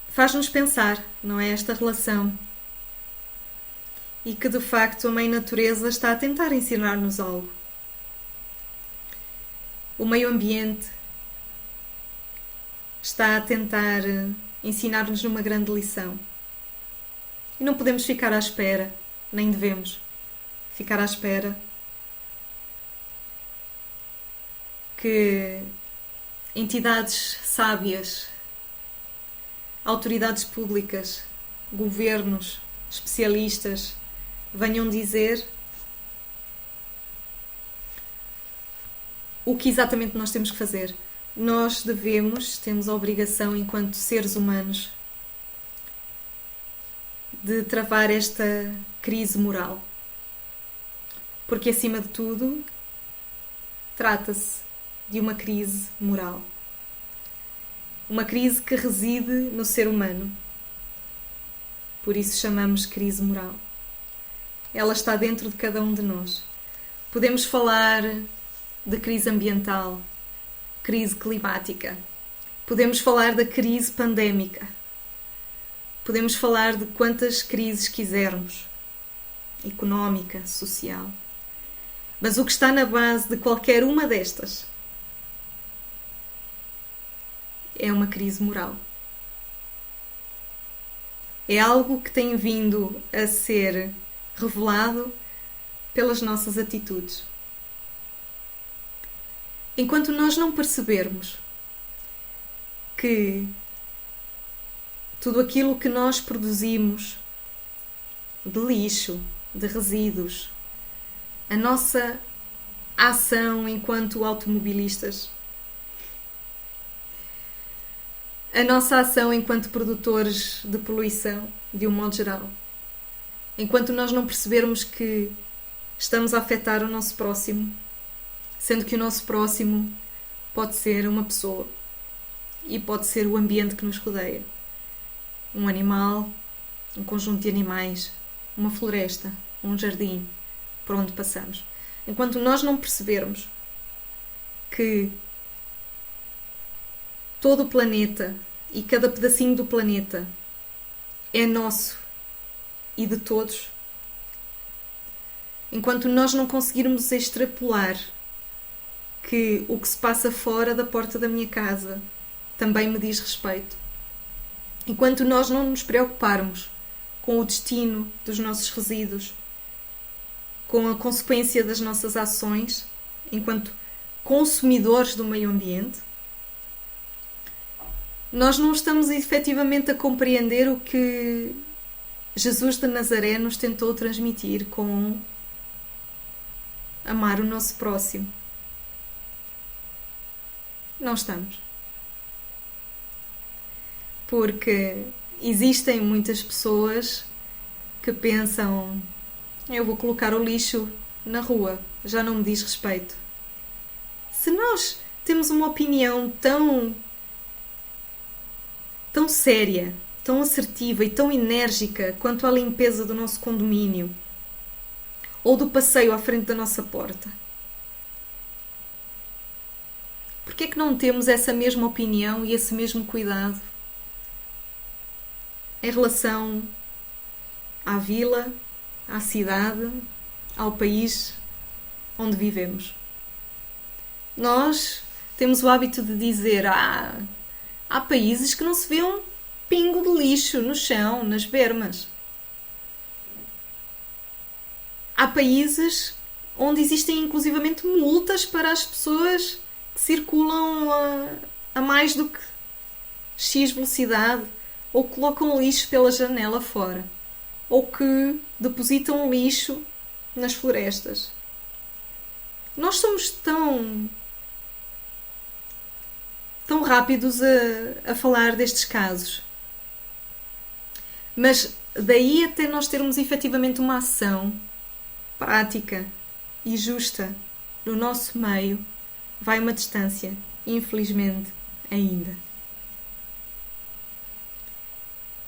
Faz-nos pensar, não é, esta relação, e que de facto a Mãe Natureza está a tentar ensinar-nos algo. O meio ambiente está a tentar ensinar-nos uma grande lição. E não podemos ficar à espera, nem devemos ficar à espera que entidades sábias, autoridades públicas, governos, especialistas venham dizer o que exatamente nós temos que fazer. Nós temos a obrigação, enquanto seres humanos, de travar esta crise moral. Porque, acima de tudo, trata-se de uma crise moral. Uma crise que reside no ser humano. Por isso chamamos crise moral. Ela está dentro de cada um de nós. Podemos falar de crise ambiental, crise climática. Podemos falar da crise pandémica. Podemos falar de quantas crises quisermos. Económica, social. Mas o que está na base de qualquer uma destas é uma crise moral. É algo que tem vindo a ser revelado pelas nossas atitudes. Enquanto nós não percebermos que tudo aquilo que nós produzimos de lixo, de resíduos, a nossa ação enquanto automobilistas, a nossa ação enquanto produtores de poluição, de um modo geral, enquanto nós não percebermos que estamos a afetar o nosso próximo, sendo que o nosso próximo pode ser uma pessoa e pode ser o ambiente que nos rodeia, um animal, um conjunto de animais, uma floresta, um jardim por onde passamos. Enquanto nós não percebermos que todo o planeta e cada pedacinho do planeta é nosso e de todos, enquanto nós não conseguirmos extrapolar que o que se passa fora da porta da minha casa também me diz respeito, enquanto nós não nos preocuparmos com o destino dos nossos resíduos, com a consequência das nossas ações enquanto consumidores do meio ambiente, nós não estamos efetivamente a compreender o que Jesus de Nazaré nos tentou transmitir com amar o nosso próximo. Não estamos. Porque existem muitas pessoas que pensam: eu vou colocar o lixo na rua, já não me diz respeito. Se nós temos uma opinião tão séria, tão assertiva e tão enérgica quanto à limpeza do nosso condomínio ou do passeio à frente da nossa porta, por que é que não temos essa mesma opinião e esse mesmo cuidado em relação à vila, à cidade, ao país onde vivemos? Nós temos o hábito de dizer: há países que não se vê um pingo de lixo no chão, nas bermas. Há países onde existem inclusivamente multas para as pessoas que circulam a mais do que X velocidade ou colocam lixo pela janela fora. ou que depositam lixo nas florestas. Nós somos tão rápidos a falar destes casos. Mas daí até nós termos efetivamente uma ação prática e justa no nosso meio, vai uma distância, infelizmente, ainda.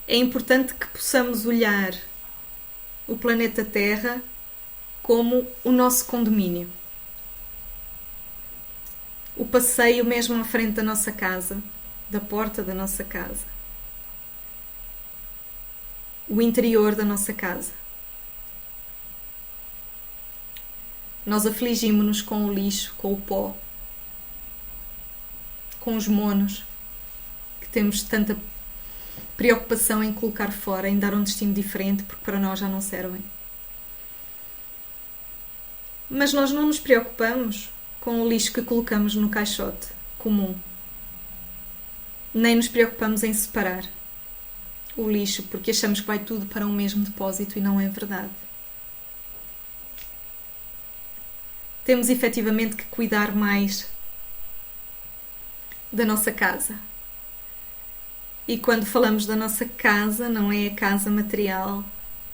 É importante que possamos olhar o planeta Terra como o nosso condomínio. O passeio mesmo à frente da nossa casa, da porta da nossa casa. O interior da nossa casa. Nós afligimos-nos com o lixo, com o pó, com os monos, que temos tanta preocupação em colocar fora, em dar um destino diferente, porque para nós já não servem. Mas nós não nos preocupamos com o lixo que colocamos no caixote comum. Nem nos preocupamos em separar o lixo, porque achamos que vai tudo para um mesmo depósito e não é verdade. Temos efetivamente que cuidar mais da nossa casa. E quando falamos da nossa casa, não é a casa material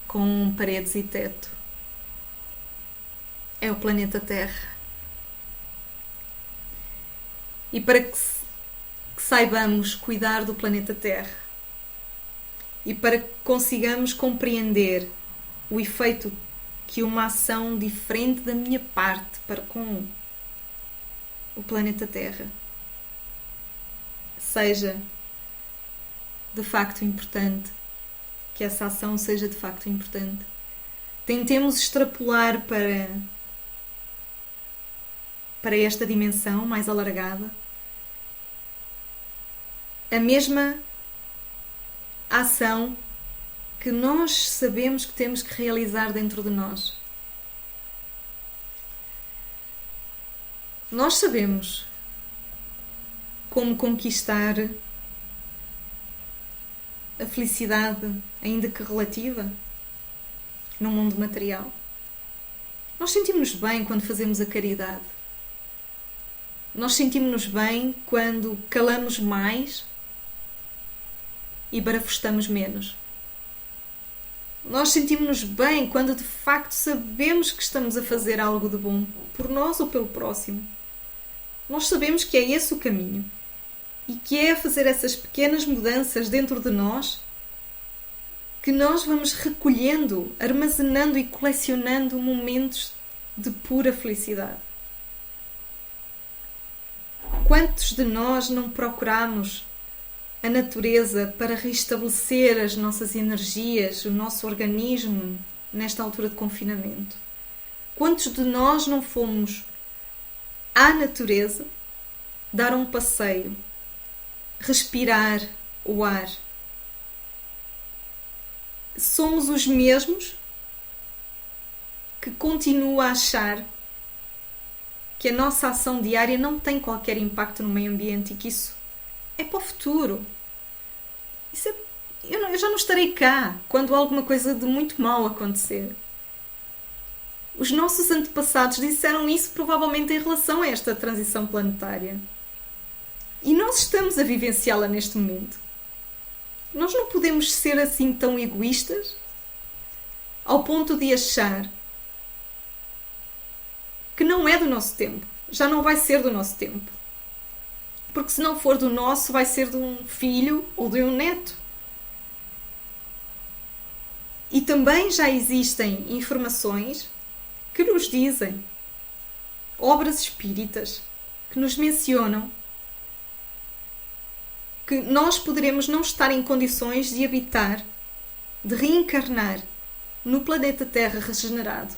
com paredes e teto. É o planeta Terra. E para que saibamos cuidar do planeta Terra e para que consigamos compreender o efeito que uma ação diferente da minha parte para com o planeta Terra seja de facto importante, que essa ação seja de facto importante. Tentemos extrapolar para esta dimensão mais alargada a mesma ação que nós sabemos que temos que realizar dentro de nós. Nós sabemos como conquistar a felicidade, ainda que relativa, no mundo material. Nós sentimos-nos bem quando fazemos a caridade. Nós sentimos-nos bem quando calamos mais e barafustamos menos. Nós sentimos-nos bem quando de facto sabemos que estamos a fazer algo de bom por nós ou pelo próximo. Nós sabemos que é esse o caminho e que é fazer essas pequenas mudanças dentro de nós que nós vamos recolhendo, armazenando e colecionando momentos de pura felicidade. Quantos de nós não procuramos a natureza para restabelecer as nossas energias, o nosso organismo nesta altura de confinamento? Quantos de nós não fomos à natureza dar um passeio, respirar o ar? Somos os mesmos que continuam a achar que a nossa ação diária não tem qualquer impacto no meio ambiente e que isso é para o futuro. Eu já não estarei cá quando alguma coisa de muito mal acontecer. Os nossos antepassados disseram isso provavelmente em relação a esta transição planetária. E nós estamos a vivenciá-la neste momento. Nós não podemos ser assim tão egoístas ao ponto de achar que não é do nosso tempo. Já não vai ser do nosso tempo. Porque se não for do nosso, vai ser de um filho ou de um neto. E também já existem informações que nos dizem, obras espíritas, que nos mencionam que nós poderemos não estar em condições de habitar, de reencarnar no planeta Terra regenerado.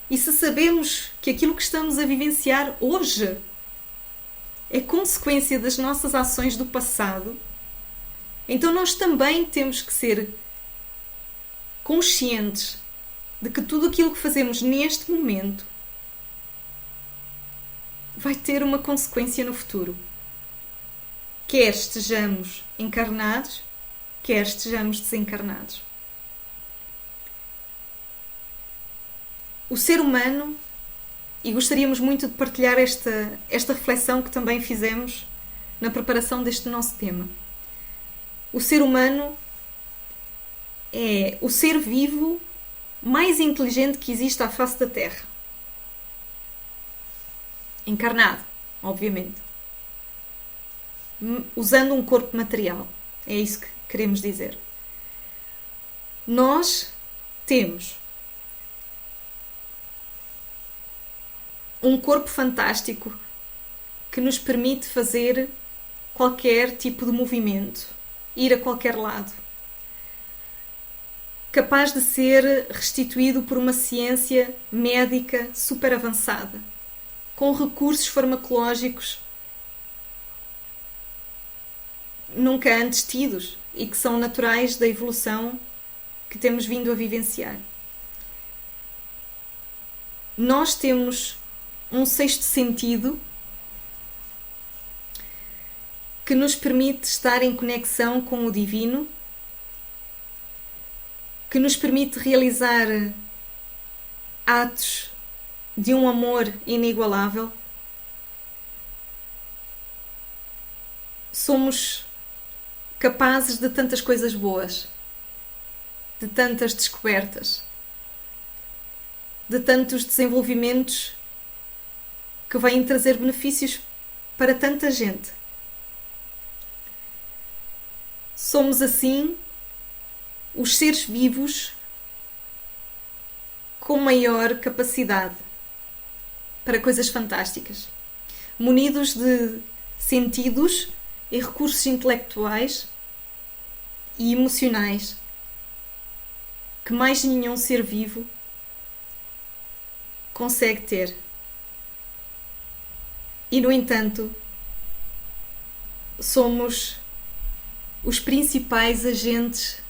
E se sabemos que aquilo que estamos a vivenciar hoje é consequência das nossas ações do passado, então nós também temos que ser conscientes de que tudo aquilo que fazemos neste momento vai ter uma consequência no futuro. Quer estejamos encarnados, quer estejamos desencarnados. O ser humano, e gostaríamos muito de partilhar esta reflexão que também fizemos na preparação deste nosso tema. O ser humano é o ser vivo mais inteligente que existe à face da Terra. Encarnado, obviamente. Usando um corpo material. É isso que queremos dizer. Nós temos um corpo fantástico que nos permite fazer qualquer tipo de movimento, ir a qualquer lado. Capaz de ser restituído por uma ciência médica super avançada, com recursos farmacológicos nunca antes tidos e que são naturais da evolução que temos vindo a vivenciar. Nós temos um sexto sentido que nos permite estar em conexão com o divino, que nos permite realizar atos de um amor inigualável. Somos capazes de tantas coisas boas, de tantas descobertas, de tantos desenvolvimentos que vêm trazer benefícios para tanta gente. Somos, assim, os seres vivos com maior capacidade para coisas fantásticas, munidos de sentidos e recursos intelectuais e emocionais que mais nenhum ser vivo consegue ter. E, no entanto, somos os principais agentes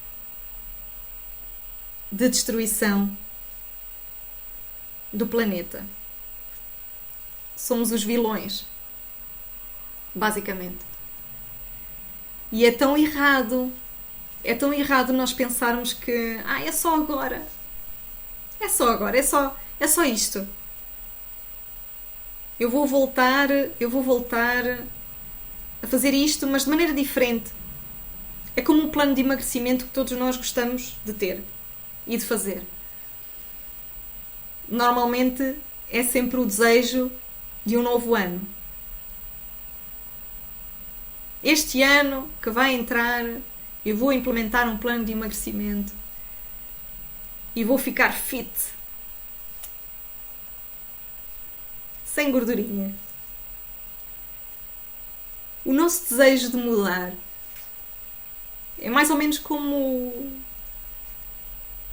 de destruição do planeta. Somos os vilões, basicamente. E é tão errado nós pensarmos que é só agora. É só isto. Eu vou voltar a fazer isto, mas de maneira diferente. É como um plano de emagrecimento que todos nós gostamos de ter e de fazer. Normalmente é sempre o desejo de um novo ano. Este ano que vai entrar, eu vou implementar um plano de emagrecimento e vou ficar fit. Sem gordurinha. O nosso desejo de mudar é mais ou menos como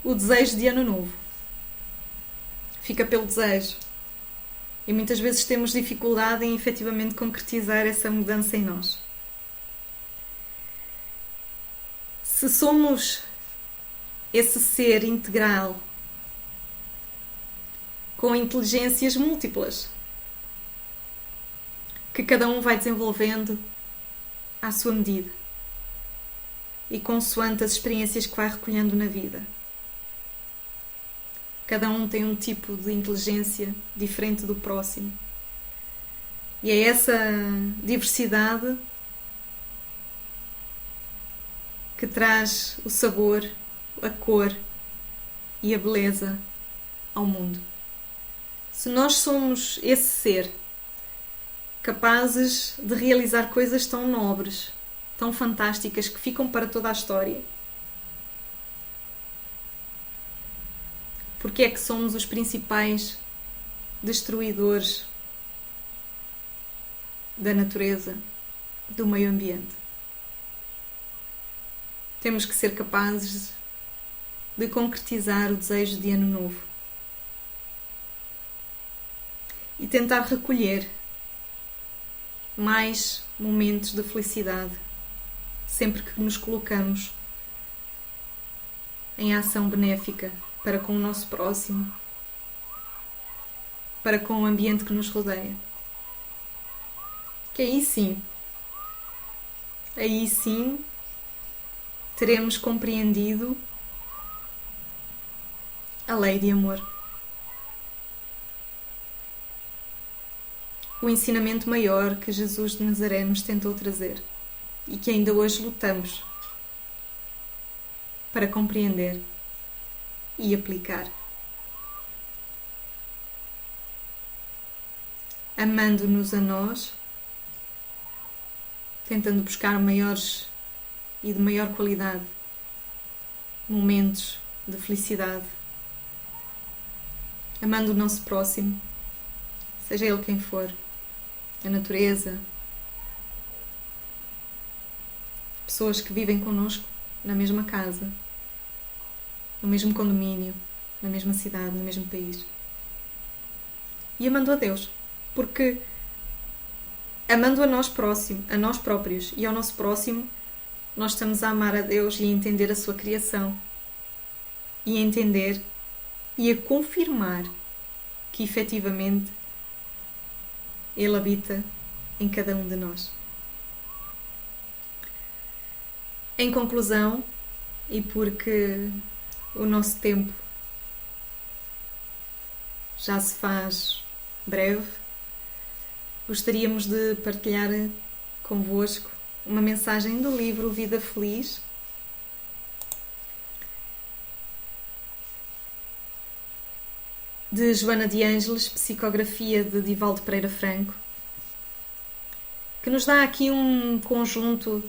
o desejo de ano novo. Fica pelo desejo. E muitas vezes temos dificuldade em efetivamente concretizar essa mudança em nós. Se somos esse ser integral com inteligências múltiplas que cada um vai desenvolvendo à sua medida e consoante as experiências que vai recolhendo na vida. Cada um tem um tipo de inteligência diferente do próximo. E é essa diversidade que traz o sabor, a cor e a beleza ao mundo. Se nós somos esse ser capazes de realizar coisas tão nobres, tão fantásticas, que ficam para toda a história, porque é que somos os principais destruidores da natureza, do meio ambiente? Temos que ser capazes de concretizar o desejo de ano novo e tentar recolher mais momentos de felicidade sempre que nos colocamos em ação benéfica para com o nosso próximo, para com o ambiente que nos rodeia. Que aí sim teremos compreendido a lei de amor. O ensinamento maior que Jesus de Nazaré nos tentou trazer e que ainda hoje lutamos para compreender e aplicar. Amando-nos a nós, tentando buscar maiores e de maior qualidade momentos de felicidade, amando o nosso próximo, seja ele quem for, a natureza, pessoas que vivem connosco na mesma casa, no mesmo condomínio, na mesma cidade, no mesmo país. E amando a Deus, porque amando a nós próprios e ao nosso próximo, nós estamos a amar a Deus e a entender a sua criação. E a entender e a confirmar que efetivamente Ele habita em cada um de nós. Em conclusão, e porque o nosso tempo já se faz breve, gostaríamos de partilhar convosco uma mensagem do livro Vida Feliz, de Joana de Ângeles, psicografia de Divaldo Pereira Franco, que nos dá aqui um conjunto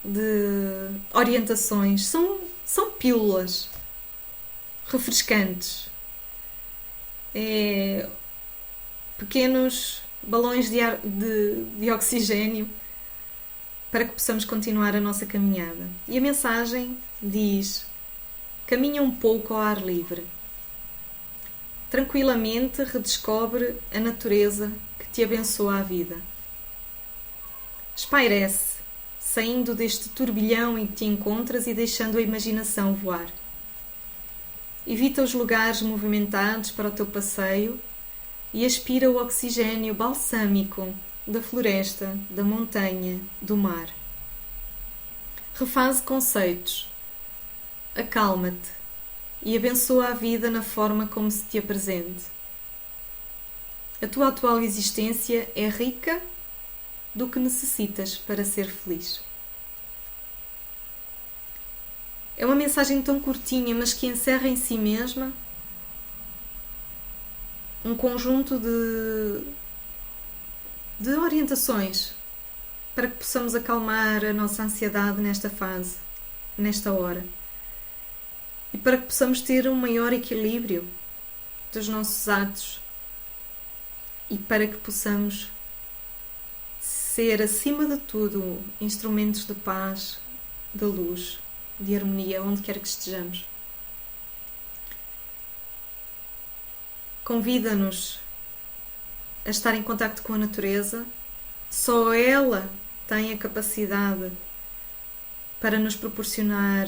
de orientações. São pílulas refrescantes, pequenos balões de oxigênio para que possamos continuar a nossa caminhada. E a mensagem diz: caminha um pouco ao ar livre. Tranquilamente redescobre a natureza que te abençoa a vida. Espairece, saindo deste turbilhão em que te encontras e deixando a imaginação voar. Evita os lugares movimentados para o teu passeio e aspira o oxigênio balsâmico da floresta, da montanha, do mar. Refaze conceitos. Acalma-te e abençoa a vida na forma como se te apresente. A tua atual existência é rica do que necessitas para ser feliz. É uma mensagem tão curtinha, mas que encerra em si mesma um conjunto de orientações para que possamos acalmar a nossa ansiedade nesta fase, nesta hora. E para que possamos ter um maior equilíbrio dos nossos atos e para que possamos ser, acima de tudo, instrumentos de paz, de luz, de harmonia, onde quer que estejamos. Convida-nos a estar em contacto com a natureza. Só ela tem a capacidade para nos proporcionar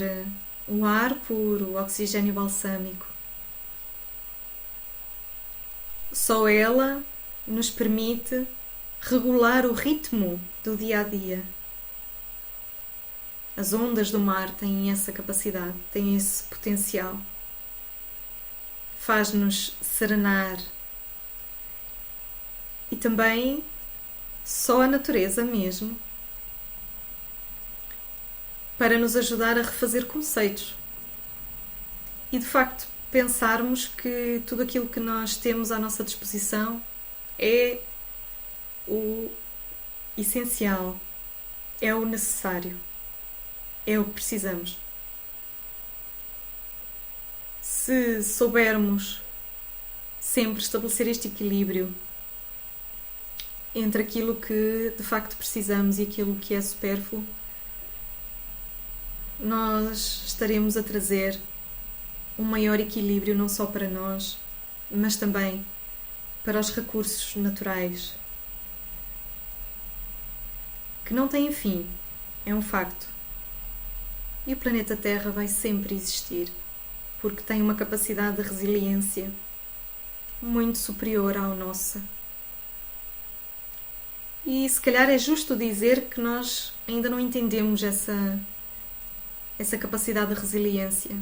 o ar puro, o oxigênio balsâmico. Só ela nos permite regular o ritmo do dia a dia. As ondas do mar têm essa capacidade, têm esse potencial. Faz-nos serenar. E também só a natureza mesmo para nos ajudar a refazer conceitos. E de facto pensarmos que tudo aquilo que nós temos à nossa disposição é o essencial, é o necessário, é o que precisamos. Se soubermos sempre estabelecer este equilíbrio entre aquilo que de facto precisamos e aquilo que é supérfluo, nós estaremos a trazer um maior equilíbrio não só para nós, mas também para os recursos naturais, que não têm fim, é um facto. E o planeta Terra vai sempre existir, porque tem uma capacidade de resiliência muito superior à nossa. E se calhar é justo dizer que nós ainda não entendemos essa capacidade de resiliência.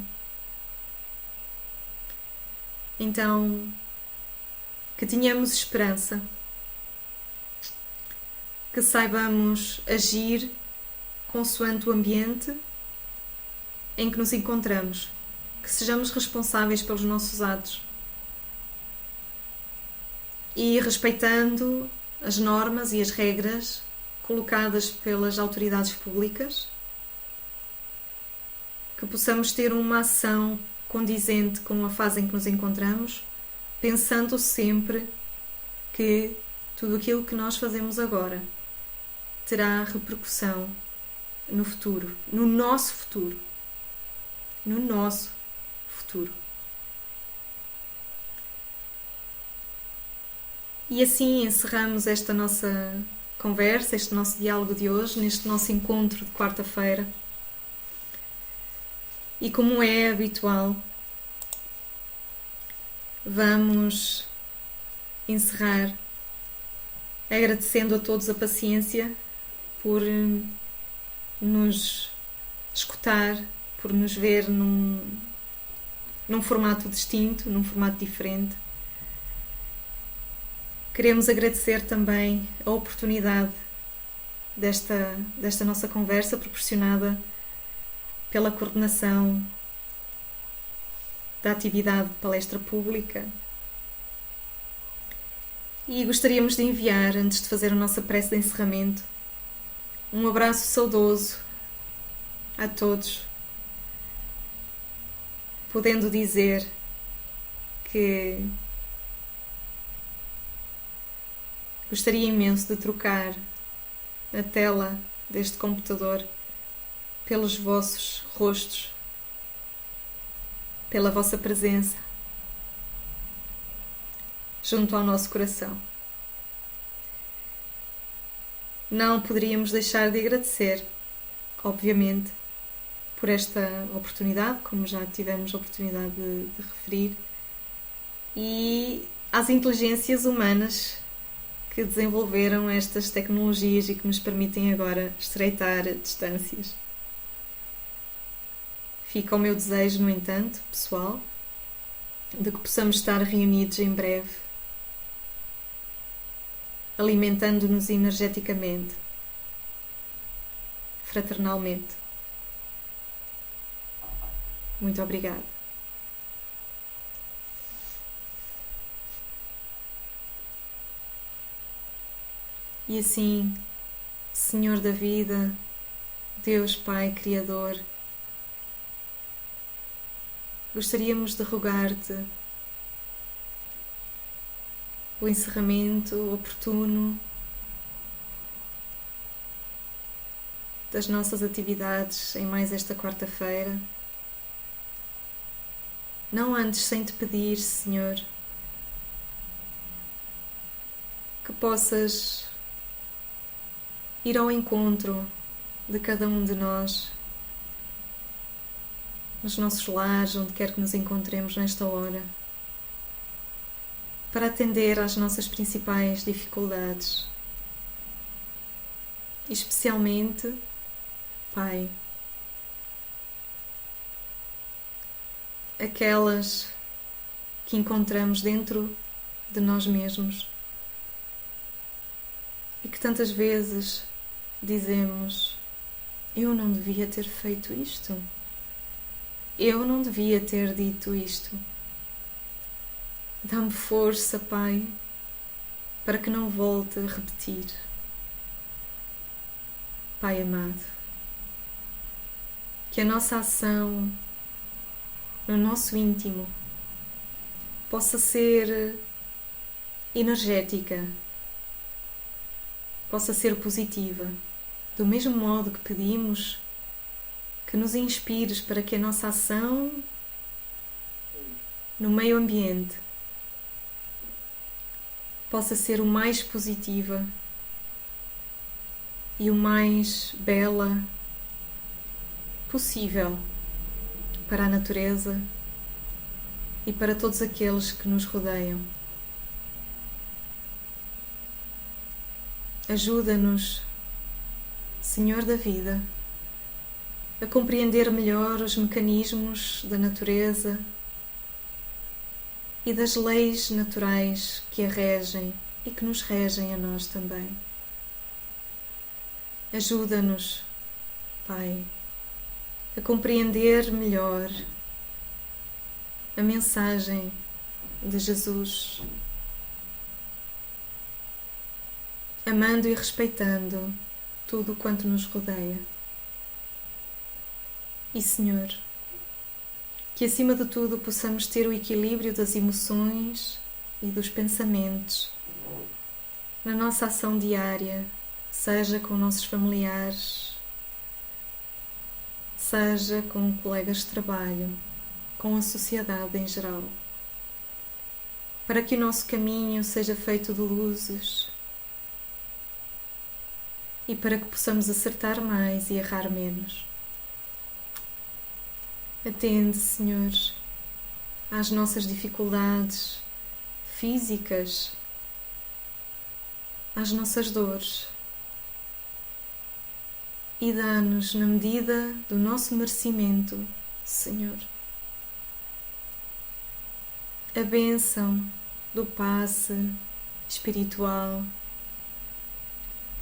Então, que tenhamos esperança, que saibamos agir consoante o ambiente em que nos encontramos, que sejamos responsáveis pelos nossos atos e respeitando as normas e as regras colocadas pelas autoridades públicas, que possamos ter uma ação condizente com a fase em que nos encontramos, pensando sempre que tudo aquilo que nós fazemos agora terá repercussão no futuro, no nosso futuro. No nosso futuro. E assim encerramos esta nossa conversa, este nosso diálogo de hoje, neste nosso encontro de quarta-feira. E como é habitual, vamos encerrar agradecendo a todos a paciência por nos escutar, por nos ver num formato distinto, num formato diferente. Queremos agradecer também a oportunidade desta nossa conversa proporcionada pela coordenação da atividade de palestra pública. E gostaríamos de enviar, antes de fazer a nossa prece de encerramento, um abraço saudoso a todos, podendo dizer que gostaria imenso de trocar a tela deste computador pelos vossos rostos, pela vossa presença junto ao nosso coração. Não poderíamos deixar de agradecer, obviamente, por esta oportunidade, como já tivemos a oportunidade de referir, e às inteligências humanas que desenvolveram estas tecnologias e que nos permitem agora estreitar distâncias. Fica o meu desejo, no entanto, pessoal, de que possamos estar reunidos em breve, alimentando-nos energeticamente, fraternalmente. Muito obrigada. E assim, Senhor da vida, Deus Pai Criador, gostaríamos de rogar-te o encerramento oportuno das nossas atividades em mais esta quarta-feira. Não antes sem te pedir, Senhor, que possas ir ao encontro de cada um de nós, nos nossos lares, onde quer que nos encontremos nesta hora, para atender às nossas principais dificuldades. E especialmente, Pai, aquelas que encontramos dentro de nós mesmos e que tantas vezes dizemos: eu não devia ter feito isto, eu não devia ter dito isto. Dá-me força, Pai, para que não volte a repetir. Pai amado, que a nossa ação no nosso íntimo possa ser energética, possa ser positiva, do mesmo modo que pedimos que nos inspires para que a nossa ação no meio ambiente possa ser o mais positiva e o mais bela possível para a natureza e para todos aqueles que nos rodeiam. Ajuda-nos, Senhor da vida, a compreender melhor os mecanismos da natureza e das leis naturais que a regem e que nos regem a nós também. Ajuda-nos, Pai, a compreender melhor a mensagem de Jesus, amando e respeitando tudo quanto nos rodeia. E, Senhor, que acima de tudo possamos ter o equilíbrio das emoções e dos pensamentos na nossa ação diária, seja com nossos familiares, seja com colegas de trabalho, com a sociedade em geral, para que o nosso caminho seja feito de luzes e para que possamos acertar mais e errar menos. Atende, Senhor, às nossas dificuldades físicas, às nossas dores e dá-nos, na medida do nosso merecimento, Senhor, a bênção do passe espiritual,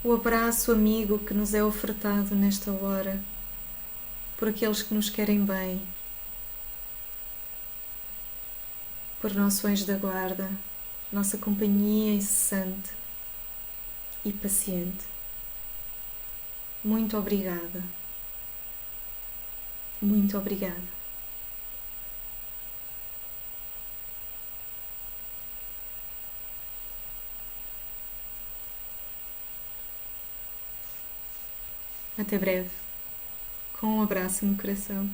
o abraço amigo que nos é ofertado nesta hora por aqueles que nos querem bem, por nosso anjo da guarda, nossa companhia incessante e paciente. Muito obrigada. Muito obrigada. Até breve, com um abraço no coração.